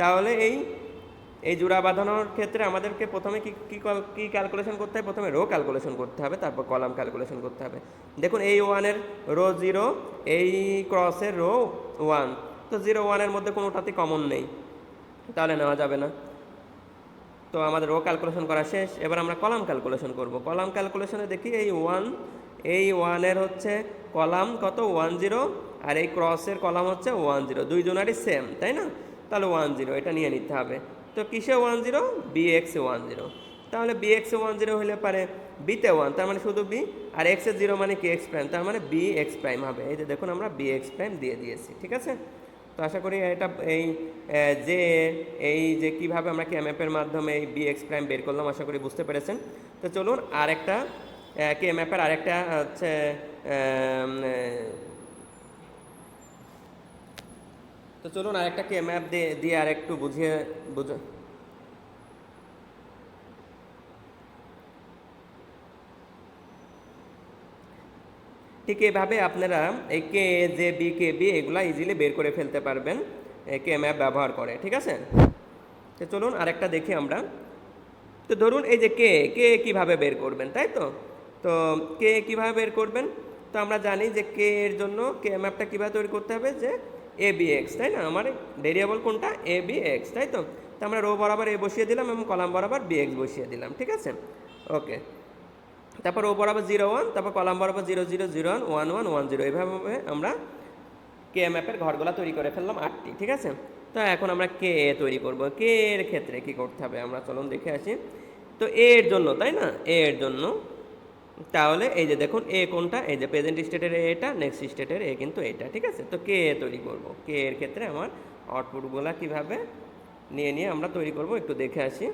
তাহলে এই জোড়া বাঁধানোর ক্ষেত্রে আমাদেরকে প্রথমে কি ক্যালকুলেশন করতে হবে? প্রথমে রো ক্যালকুলেশন করতে হবে, তারপর কলাম ক্যালকুলেশন করতে হবে। দেখুন এই 1-এর রো 0, এই ক্রসের রো 1, তো 0 1-এর মধ্যে কোনোটাতেই কমন নেই, তাহলে নেওয়া যাবে না। তো আমাদের রো ক্যালকুলেশন করা শেষ। এবার আমরা কলাম ক্যালকুলেশন করব। কলাম ক্যালকুলেশনে দেখি এই 1-এর হচ্ছে কলাম কত? 1 0, আর এই ক্রসের কলাম হচ্ছে 1 0, দুইজনারই সেম, তাই না? তাহলে 1 0 এটা নিয়ে নিতে হবে। তো কিসে 1 0? bx-এ 1 0। তাহলে bx-এ 1 0 হলে পারে বিতে 1, তার মানে শুধু বি, আর x-এ 0 মানে কি? এক্স প্রাইম, তার মানে bx প্রাইম হবে। এই যে দেখুন আমরা bx প্রাইম দিয়ে দিয়েছি, ঠিক আছে? তো আশা করি এটা যে এই যে কীভাবে আমরা কে ম্যাপের মাধ্যমে এই bx প্রাইম বের করলাম আশা করি বুঝতে পেরেছেন। তো চলুন আরেকটা কে ম্যাপের আরেকটা হচ্ছে তো চলুন আরেকটা কে ম্যাপ দিয়ে আর একটু বুঝে ঠিক এইভাবে আপনারা এই K J B K B এগুলা ইজিলি বের করে ফেলতে পারবেন কে ম্যাপ ব্যবহার করে, ঠিক আছে? তো চলুন আরেকটা দেখি আমরা। তো ধরুন এই যে কে কীভাবে বের করবেন, তাই তো? তো কে কীভাবে বের করবেন? তো আমরা জানি যে কে এর জন্য কে ম্যাপটা কীভাবে তৈরি করতে হবে, যে এ বি এক্স, তাই না? আমার ভেরিয়েবল কোনটা? এ বি এক্স, তাই তো? তো আমরা রো বরাবর এ বসিয়ে দিলাম এবং কলাম বরাবর বি এক্স বসিয়ে দিলাম, ঠিক আছে? ওকে। তারপর রো বরাবর 0 1, তারপর কলাম বরাবর 0 0 0 1 1 1 1 0, এইভাবে আমরা কে ম্যাপের ঘরগুলো তৈরি করে ফেললাম 8টি, ঠিক আছে? তো এখন আমরা কে তৈরি করব। কে এর ক্ষেত্রে কি করতে হবে আমরা চলুন দেখে আসি। তো এ এর জন্য, তাই না? এ এর জন্য তাহলে এই যে দেখুন এ কোনটা? এই যে প্রেজেন্ট স্টেটের এটা, নেক্সট স্টেটের এ কিন্তু এটা, ঠিক আছে? তো কে তৈরি করব। কে এর ক্ষেত্রে আমার আউটপুটগুলো কীভাবে নিয়ে আমরা তৈরি করব একটু দেখে আসি।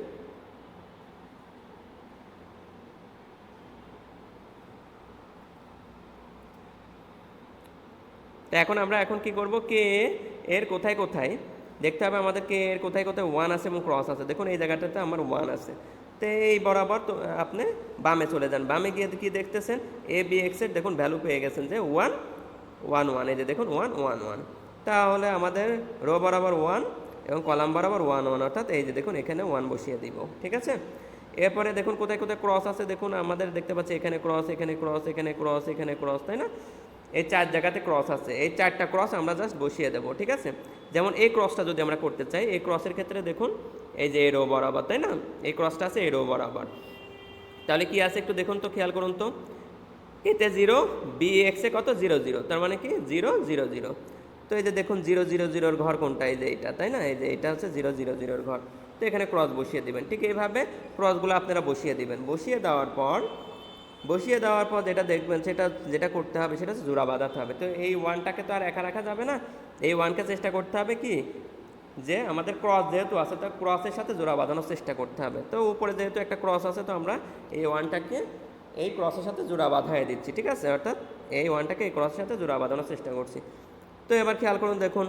তো আমরা এখন কি করব? কে এর কোথায় কোথায় দেখতে হবে আমাদের, কে এর কোথায় কোথায় 1 আছে এবং ক্রস আছে। দেখুন এই জায়গাটাতে আমার 1 আছে, তো এই বরাবর তো আপনি বামে চলে যান। বামে গিয়ে কি দেখতেছেন? এ বি এক্সের দেখুন ভ্যালু পেয়ে গেছেন যে 1 1 1, এই যে দেখুন 1 1 1। তাহলে আমাদের রো বরাবর 1 এবং কলাম বরাবর 1 1, অর্থাৎ এই যে দেখুন এখানে 1 বসিয়ে দিব, ঠিক আছে? এরপরে দেখুন কোথায় কোথায় ক্রস আছে। দেখুন আমাদের দেখতে পাচ্ছি এখানে ক্রস, এখানে ক্রস, এখানে ক্রস, এখানে ক্রস, তাই না? এই 4 জায়গাতে ক্রস আছে, এই 4টা ক্রস আমরা জাস্ট বসিয়ে দেবো, ঠিক আছে? যেমন এই ক্রসটা যদি আমরা করতে চাই, এই ক্রসের ক্ষেত্রে দেখুন এই যে এই রো বরাবর, তাই না? এই ক্রসটা আছে এই রো বরাবর, তাহলে কি আছে একটু দেখুন তো, খেয়াল করুন তো। এতে 0, বি এক্সে কত? 0 0, তার মানে কি 0 0 0। তো এই যে দেখুন 0 0 0-র ঘর কোনটা? এই যে এটা, তাই না? এই যে এটা হচ্ছে 0 0 0-র ঘর। তো এখানে ক্রস বসিয়ে দিবেন, ঠিক এইভাবে ক্রসগুলো আপনারা বসিয়ে দিবেন। বসিয়ে দেওয়ার পর যেটা দেখবেন, যেটা করতে হবে সেটা হচ্ছে জোড়া বাঁধাতে হবে। তো এই 1টাকে তো আর একা রাখা যাবে না, এই 1কে চেষ্টা করতে হবে কি যে আমাদের ক্রস যেহেতু আছে, তো ক্রসের সাথে জোড়া বাঁধানোর চেষ্টা করতে হবে। তো উপরে যেহেতু একটা ক্রস আছে, তো আমরা এই ওয়ানটাকে এই ক্রসের সাথে জোড়া বাঁধাই দিচ্ছি, ঠিক আছে, অর্থাৎ এই ওয়ানটাকে এই ক্রসের সাথে জোড়া বাঁধানোর চেষ্টা করছি। তো এবার খেয়াল করুন, দেখুন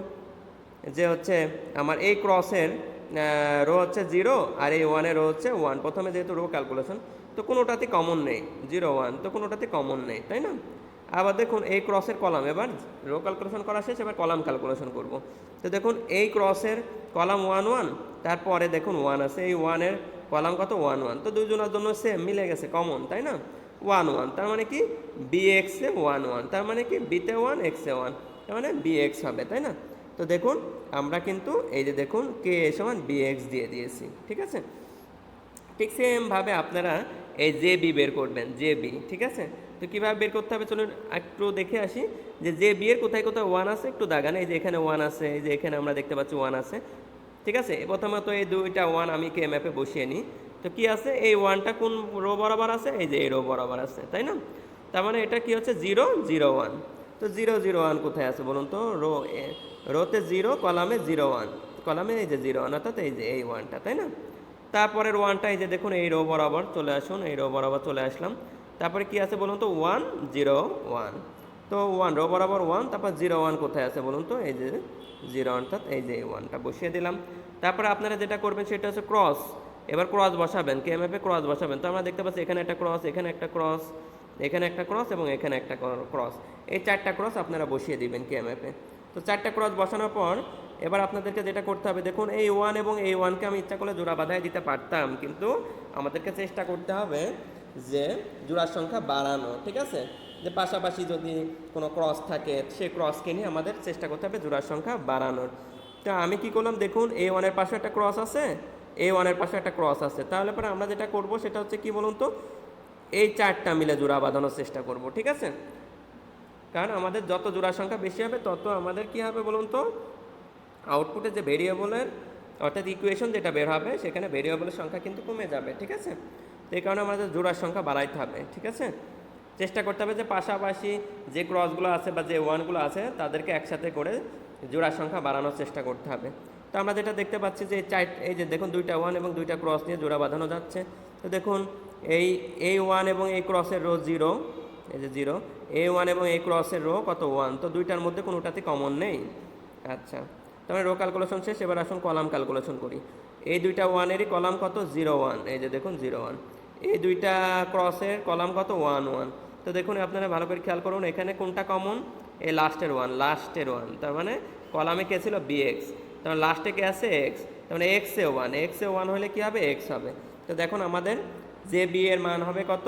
যে হচ্ছে আমার এই ক্রসের রো হচ্ছে 0 আর এই ওয়ানের রো হচ্ছে 1। প্রথমে যেহেতু রো ক্যালকুলেশন, তো কোনোটাতে কমন নেই, 0 1, তো কোনোটাতে কমন নেই, তাই না। আবার দেখুন এই ক্রসের কলাম, এবার রো ক্যালকুলেশন করা শেষ, এবার কলাম ক্যালকুলেশন করব। তো দেখুন এই ক্রসের কলাম 1 1, তারপরে দেখুন 1 আছে, এই 1-এর কলাম কত 1 1, তো দুজনের জন্য সেম মিলে গেছে, কমন, তাই না। 1 1 তার মানে কি বি এক্সে 1 1, তার মানে কি বিতে 1 এক্সে 1, তার মানে বি এক্স হবে, তাই না। তো দেখুন আমরা কিন্তু এই যে দেখুন কে সমান বি এক্স দিয়ে দিয়েছি, ঠিক আছে। ঠিক সেমভাবে আপনারা এই জে বি বের করবেন, জে বি, ঠিক আছে। তো কীভাবে বের করতে হবে চলুন একটু দেখে আসি, যে জে বি এর কোথায় কোথায় 1 আছে একটু দাগান, এই যে এখানে 1 আছে, এই যে এখানে আমরা দেখতে পাচ্ছি 1 আছে, ঠিক আছে। প্রথমত এই দুইটা 1 আমি কে ম্যাপে বসিয়ে নিই। তো কি আছে, এই 1টা কোন রো বরাবর আছে, এই যে এই রো বরাবর আছে, তাই না। তার মানে এটা কি হচ্ছে 0 0 1। তো 0 0 1 কোথায় আছে বলুন তো, রোতে 0, কলামে 0 1, কলামে এই যে 0 1, অর্থাৎ এই যে এই 1টা, তাই না। তারপরের 1টা এই যে দেখুন এই রো বরাবর চলে আসুন, এই রো বরাবর চলে আসলাম। তারপরে কি আছে বলুন তো 1 0 1, তো 1 রো বরাবর 1, তারপর 0 1 কোথায় আছে বলুন তো, এই যে 0, অর্থাৎ এই যে 1টা বসিয়ে দিলাম। তারপরে আপনারা যেটা করবেন সেটা হচ্ছে ক্রস, এবার ক্রস বসাবেন, কে ম্যাপে ক্রস বসাবেন। তো আমরা দেখতে পাচ্ছি এখানে একটা ক্রস, এখানে একটা ক্রস, এখানে একটা ক্রস এবং এখানে একটা ক্রস, এই 4টা ক্রস আপনারা বসিয়ে দিবেন কে ম্যাপে। তো 4টা ক্রস বসানোর পর এবার আপনাদেরকে যেটা করতে হবে, দেখুন এই 1 এবং এই 1কে আমি ইচ্ছা করলে জোড়া বাঁধাই দিতে পারতাম, কিন্তু আমাদেরকে চেষ্টা করতে হবে যে জোড়ার সংখ্যা বাড়ানো, ঠিক আছে। যে পাশাপাশি যদি কোনো ক্রস থাকে সেই ক্রসকে নিয়ে আমাদের চেষ্টা করতে হবে জোড়ার সংখ্যা বাড়ানোর। তো আমি কি করলাম, দেখুন এই 1-এর পাশে একটা ক্রস আছে, এই 1-এর পাশে একটা ক্রস আছে, তাহলে পরে আমরা যেটা করব সেটা হচ্ছে কি বলুন তো, এই 4টা মিলে জোড়া বাঁধানোর চেষ্টা করব, ঠিক আছে। কারণ আমাদের যত জোড়ার সংখ্যা বেশি হবে তত আমাদের কি হবে বলুন তো, আউটপুটে যে ভেরিয়েবলের অর্থাৎ ইকুয়েশন যেটা বের হবে সেখানে ভেরিয়েবলের সংখ্যা কিন্তু কমে যাবে, ঠিক আছে। তো এই কারণে আমাদের জোড়ার সংখ্যা বাড়াইতে হবে, ঠিক আছে। চেষ্টা করতে হবে যে পাশাপাশি যে ক্রসগুলো আছে বা যে ওয়ানগুলো আছে তাদেরকে একসাথে করে জোড়ার সংখ্যা বাড়ানোর চেষ্টা করতে হবে। তো আমরা যেটা দেখতে পাচ্ছি যে এই যে দেখুন 2টা 1 এবং 2টা ক্রস নিয়ে জোড়া বাঁধানো যাচ্ছে। তো দেখুন এই 1 এবং এই ক্রসের রো 0, এই যে 0, এই 1 এবং এই ক্রসের রো কত 1, তো দুইটার মধ্যে কোনোটাতে কমন নেই। আচ্ছা, তাহলে রো ক্যালকুলেশন শেষ, এবার আসুন কলাম ক্যালকুলেশন করি। এই 2টা 1-এরই কলাম কত 0 1, এই যে দেখুন 0 1, এই 2টা ক্রসের কলাম কত 1 1। তো দেখুন আপনারা ভালো করে খেয়াল করুন এখানে কোনটা কমন, এই লাস্টের 1, লাস্টের 1, তার মানে কলামে কে ছিল bx, তার লাস্টে কে আছে x, তার মানে x এ 1, x এ 1 হলে কি হবে x হবে। তো দেখুন আমাদের যে বি এর মান হবে কত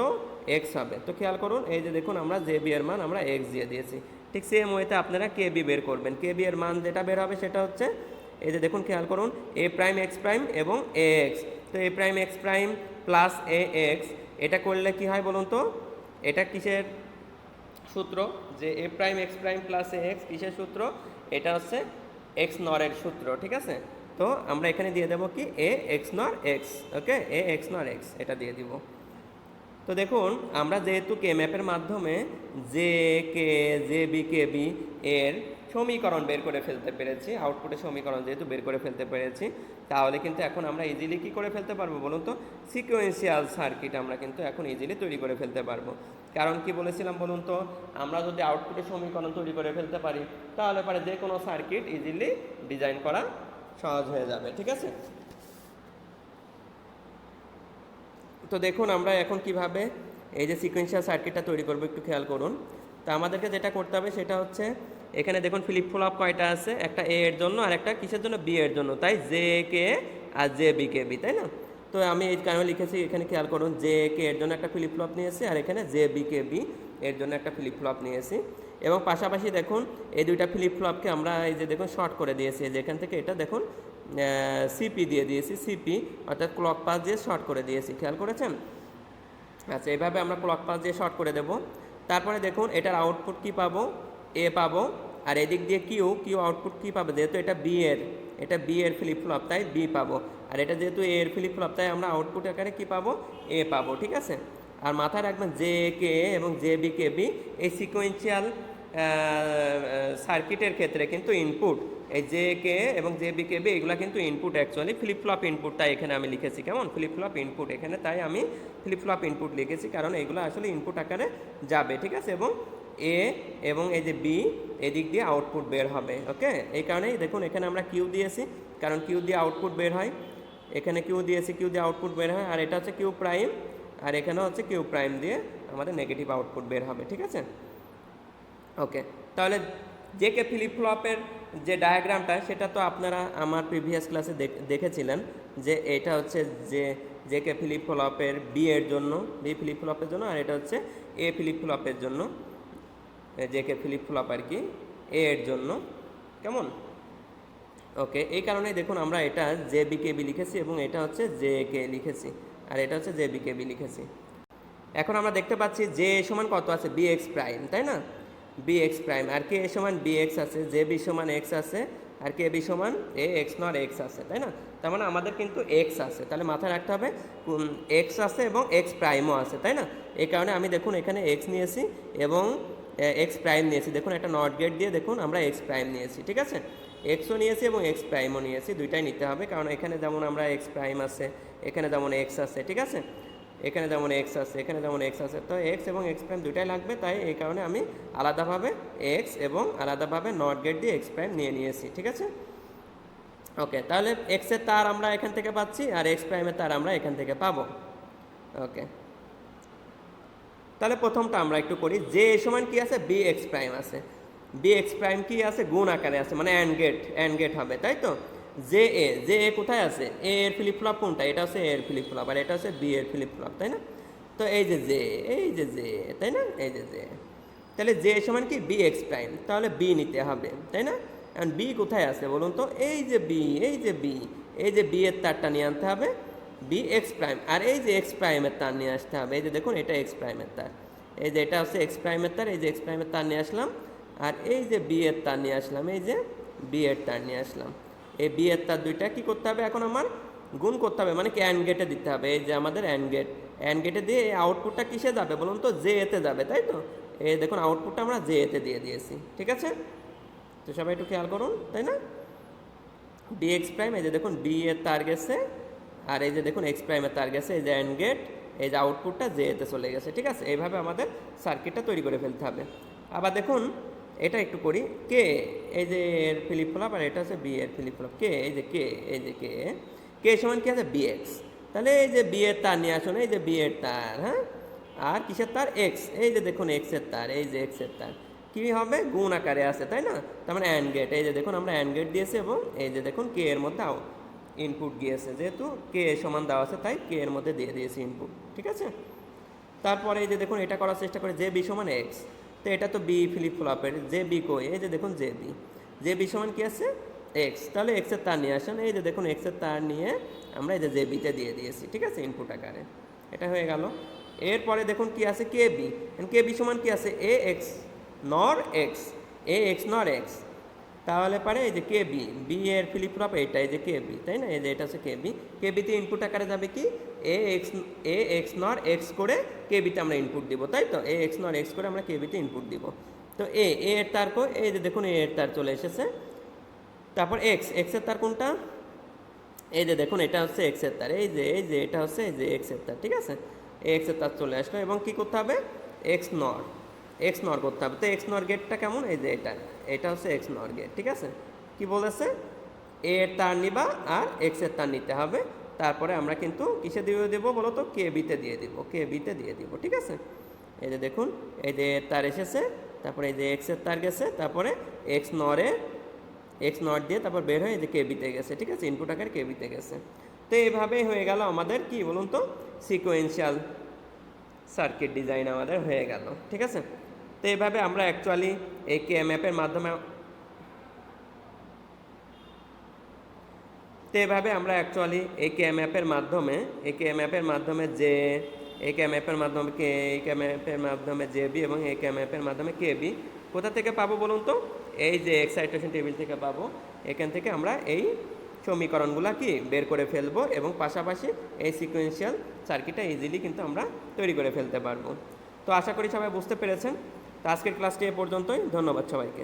x হবে। তো খেয়াল করুন এই যে দেখুন আমরা যে বি এর মান আমরা x দিয়ে দিয়েছি। ঠিক সেম ওয়েতে আপনারা কে বি বের করবেন, কে বি এর মান যেটা বের হবে সেটা হচ্ছে এই যে দেখুন খেয়াল করুন এ প্রাইম এক্স প্রাইম এবং এ এক্স। তো এ প্রাইম এক্স প্রাইম প্লাস এ এক্স, এটা করলে কি হয় বলুন তো, এটা কিসের সূত্র, যে এ প্রাইম এক্স প্রাইম প্লাস এ এক্স কিসের সূত্র, এটা হচ্ছে এক্স নরের সূত্র, ঠিক আছে। তো আমরা এখানে দিয়ে দেবো কি এ এক্স নর এক্স, ওকে, এ এক্স নর এক্স এটা দিয়ে দিব। তো দেখুন আমরা যেহেতু কে ম্যাপের মাধ্যমে জে বি কে বি এর সমীকরণ বের করে ফেলতে পেরেছি, আউটপুটের সমীকরণ যেহেতু বের করে ফেলতে পেরেছি, তাহলে কিন্তু এখন আমরা ইজিলি কী করে ফেলতে পারবো বলুন তো, সিকোয়েন্সিয়াল সার্কিট আমরা কিন্তু এখন ইজিলি তৈরি করে ফেলতে পারবো। কারণ কি বলেছিলাম বলুন তো, আমরা যদি আউটপুটের সমীকরণ তৈরি করে ফেলতে পারি তাহলে পরে যে কোনো সার্কিট ইজিলি ডিজাইন করা সহজ হয়ে যাবে, ঠিক আছে। তো দেখুন আমরা এখন কিভাবে এই যে সিকোয়েন্সিয়াল সার্কিটটা তৈরি করবো একটু খেয়াল করুন। তো আমাদেরকে যেটা করতে হবে সেটা হচ্ছে এখানে দেখুন ফ্লিপ ফ্লপ কয়টা আছে, একটা এ এর জন্য আর একটা কিসের জন্য, বি এর জন্য, তাই জে কে আর জে বি কে বি, তাই না। তো আমি এই কারণে লিখেছি এখানে খেয়াল করুন জে কে এর জন্য একটা ফ্লিপ ফ্লপ নিয়েছি আর এখানে জে বি কে বি এর জন্য একটা ফ্লিপ ফ্লপ নিয়েছি। এবং পাশাপাশি দেখুন এই দুইটা ফ্লিপ ফ্লপকে আমরা এই যে দেখুন শর্ট করে দিয়েছি, যে এখান থেকে এটা দেখুন সিপি দিয়ে দিয়েছি, সিপি অর্থাৎ ক্লক পাস দিয়ে শর্ট করে দিয়েছি, খেয়াল করেছেন। আচ্ছা, এইভাবে আমরা ক্লক পাস দিয়ে শর্ট করে দেব। তারপরে দেখুন এটার আউটপুট কি পাবো, এ পাবো, আর এদিক দিয়ে কিউ আউটপুট কি পাবো, যেহেতু এটা বি এর ফ্লিপ ফ্লপ তাই বি পাবো, আর এটা যেহেতু এ এর ফ্লিপ ফ্লপ তাই আমরা আউটপুট আকারে কি পাবো, এ পাবো, ঠিক আছে। আর মাথায় রাখবেন জে কে এবং জে বি কে বি এই সিকোয়েন্সিয়াল সার্কিটের ক্ষেত্রে কিন্তু ইনপুট এই জে কে এবং জে বি কে বি এগুলো কিন্তু input actually flip flop input, তাই এখানে আমি লিখেছি কেমন ফ্লিপ ফ্লপ ইনপুট, এখানে তাই আমি ফ্লিপ ফ্লপ ইনপুট লিখেছি কারণ এগুলো আসলে ইনপুট আকারে যাবে, ঠিক আছে। এবং এ এবং এই যে বি এদিক দিয়ে আউটপুট বের হবে, ওকে। এই কারণেই দেখুন এখানে আমরা কিউ দিয়েছি কারণ কিউ দিয়ে আউটপুট বের হয়, এখানে কিউ দিয়েছি কিউ দিয়ে আউটপুট বের হয়, আর এটা হচ্ছে কিউ প্রাইম, আর এখানে হচ্ছে কিউ প্রাইম দিয়ে আমাদের নেগেটিভ আউটপুট বের হবে, ঠিক আছে। ওকে, তাহলে জে কে ফ্লিপ ফ্লপের যে ডায়াগ্রামটা সেটা তো আপনারা আমার প্রিভিয়াস ক্লাসে দেখেছিলেন যে এটা হচ্ছে জে কে ফ্লিপ ফ্লপের বি এর জন্য, বি ফ্লিপ ফ্লপের জন্য, আর এটা হচ্ছে এ ফ্লিপ ফ্লপের জন্য, জে কে ফ্লিপ ফ্লপ আর কি এ এর জন্য, কেমন। ওকে, এই কারণেই দেখুন আমরা এটা জে বি কে বি লিখেছি এবং এটা হচ্ছে জে কে লিখেছি, আর এটা হচ্ছে জে বি কে বি লিখেছি। এখন আমরা দেখতে পাচ্ছি জে সমান কত আছে, বি এক্স প্রাইম, তাই না, বি এক্স প্রাইম, আর কে সমান বি এক্স আছে, জে বি সমান এক্স আছে, আর কে বি সমান এ এক্স নট এক্স আছে, তাই না। তার মানে আমাদের কিন্তু এক্স আছে, তাহলে মাথায় রাখতে হবে এক্স আছে এবং এক্স প্রাইমও আছে, তাই না। এই কারণে আমি দেখুন এখানে এক্স নিয়েছি এবং এক্স প্রাইম নিয়েছি, দেখুন একটা নট গেট দিয়ে দেখুন আমরা এক্স প্রাইম নিয়েছি, ঠিক আছে। এক্সও নিয়েছি এবং এক্স প্রাইমও নিয়েছি, দুইটাই নিতে হবে কারণ এখানে যেমন আমরা এক্স প্রাইম আছে, এখানে যেমন এক্স আছে, ঠিক আছে, এখানে যেমন এক্স আছে, এখানে যেমন এক্স আছে, তো এক্স এবং এক্স প্রাইম দুইটাই লাগবে, তাই এই কারণে আমি আলাদাভাবে এক্স এবং আলাদাভাবে নট গেট দিয়ে এক্স প্রাইম নিয়েছি, ঠিক আছে। ওকে, তাহলে এক্সের তার আমরা এখান থেকে পাচ্ছি আর এক্স প্রাইমের তার আমরা এখান থেকে পাবো। ওকে, তাহলে প্রথমটা আমরা একটু করি, যে সমান কি আছে, বি এক্স প্রাইম আছে, বি এক্স প্রাইম কি আছে, গুণ আকারে আছে, মানে অ্যান্ড গেট হবে, তাই তো। জে এ কোথায় আছে, এ এর ফ্লিপ ফ্লপ কোনটা, এটা হচ্ছে এ এর ফ্লিপ ফ্লপ, আর এটা হচ্ছে বি এর ফ্লিপ ফ্লপ, তাই না। তো এই যে জে, তাই না, এই যে জে, তাহলে জে সমান কি বি এক্স প্রাইম, তাহলে বি নিতে হবে, তাই না। এখন বি কোথায় আছে বলুন তো, এই যে বি, এই যে বি, এই যে বি এর তারটা নিয়ে আনতে হবে, বি এক্স প্রাইম, আর এই যে এক্স প্রাইমের তার নিয়ে আসতে হবে, এই যে দেখুন এটা এক্স প্রাইমের তার, এই যে এটা হচ্ছে এক্স প্রাইমের তার, এই যে এক্স প্রাইমের তার নিয়ে আসলাম, আর এই যে বি এর তার নিয়ে আসলাম, এই যে বি এর তার নিয়ে আসলাম, এই বি এর তার দুইটা কী করতে হবে এখন আমার গুণ করতে হবে, মানে কি অ্যান্ড গেটে দিতে হবে, এই যে আমাদের অ্যান্ড গেটে দিয়ে এই আউটপুটটা কিসে যাবে বলুন তো, জে এতে যাবে, তাই তো। এই দেখুন আউটপুটটা আমরা জে এতে দিয়ে দিয়েছি, ঠিক আছে। তো সবাই একটু খেয়াল করুন, তাই না, বি এক্স প্রাইম, এই যে দেখুন বি এর তার গেছে, আর এই যে দেখুন এক্স প্রাইমের তার গেছে, এই যে অ্যান্ড গেট, এই যে আউটপুটটা জে এতে চলে গেছে, ঠিক আছে। এইভাবে আমাদের সার্কিটটা তৈরি করে ফেলতে হবে। আবার দেখুন এটা একটু করি, কে এই যে এর ফ্লিপ ফ্লপ, আর এটা হচ্ছে বি এর ফ্লিপ ফ্লপ, কে এই যে কে, এই যে কে সমান কি আছে, বি এক্স, তাহলে এই যে বি এর তার নিয়ে আসুন, এই যে বি এর তার, হ্যাঁ, আর কিসের তার, এক্স, এই যে দেখুন এক্সের তার, এই যে এক্সের তার কী হবে, গুণ আকারে আছে, তাই না। তার মানে অ্যান্ড গেট, এই যে দেখুন আমরা অ্যান্ড গেট দিয়েছি এবং এই যে দেখুন কে এর মধ্যে ইনপুট গিয়েছে, যেহেতু কে সমান দেওয়া আছে তাই কে এর মধ্যে দিয়ে দিয়েছি ইনপুট, ঠিক আছে। তারপরে এই যে দেখুন এটা করার চেষ্টা করে, যে বি সমান এক্স, তো এটা তো বি ফ্লিপ ফ্লপের, যে বি কই, এই যে দেখুন যে বি সমান কি আছে, এক্স, তাহলে এক্সের তার নিয়ে আসেন, এই যে দেখুন এক্সের তার নিয়ে আমরা এই যে বিতে দিয়ে দিয়েছি, ঠিক আছে, ইনপুট আকারে, এটা হয়ে গেল। এরপরে দেখুন কি আছে, কে বি সমান কি আছে, এ এক্স নর এক্স, তাহলে পারে এই যে বি এর ফ্লিপ ফ্লপ এইটা, এই যে বি, তাই না, এই যে এটা হচ্ছে কে বিতে ইনপুট আকারে যাবে কি, এ এক্স নর এক্স করে বিতে আমরা ইনপুট দিব, তাই তো, এ এক্স নর এক্স করে আমরা বিতে ইনপুট দিব। তো এর তার কো, এই যে দেখুন এর তার চলে এসেছে, তারপর এক্সের তার কোনটা, এই যে দেখুন এটা হচ্ছে এক্সের তার, এই যে এটা হচ্ছে এই যে এক্সের তার, ঠিক আছে, এক্সের তার চলে আসলো, এবং কি করতে হবে, এক্স নর করতে হবে। তো এক্স নর গেটটা কেমন, এই যে এটা হচ্ছে এক্স নর গেট, ঠিক আছে। কি বলেছে, এর তার নিবা আর এক্সের তার নিতে হবে, তারপরে আমরা কিন্তু কিসে দিয়ে দেবো বলো তো, কে বিতে দিয়ে দিব, ঠিক আছে। এই যে দেখুন এই যে তার এসেছে, তারপরে এই যে এক্সের তার গেছে, তারপরে এক্স নট দিয়ে তারপর বের হয়ে এই যে কে বিতে গেছে, ঠিক আছে, ইনপুট আকারে কে বিতে গেছে। তো এইভাবেই হয়ে গেল আমাদের কি বলুন তো, সিকোয়েন্সিয়াল সার্কিট ডিজাইন আমাদের হয়ে গেল, ঠিক আছে। তো এইভাবে আমরা অ্যাকচুয়ালি এই কে ম্যাপের মাধ্যমে এই কে ম্যাপের মাধ্যমে যে এই কে ম্যাপের মাধ্যমে জে বি এবং এই কে ম্যাপের মাধ্যমে কে বি কোথা থেকে পাবো বলুন তো, এই যে এক্সাইটেশন টেবিল থেকে পাবো। এখান থেকে আমরা এই সমীকরণগুলো কি বের করে ফেলবো এবং পাশাপাশি এই সিকোয়েন্সিয়াল সার্কিটটা ইজিলি কিন্তু আমরা তৈরি করে ফেলতে পারবো। তো আশা করি সবাই বুঝতে পেরেছেন। তো আজকের ক্লাসটি এ পর্যন্তই। ধন্যবাদ সবাইকে।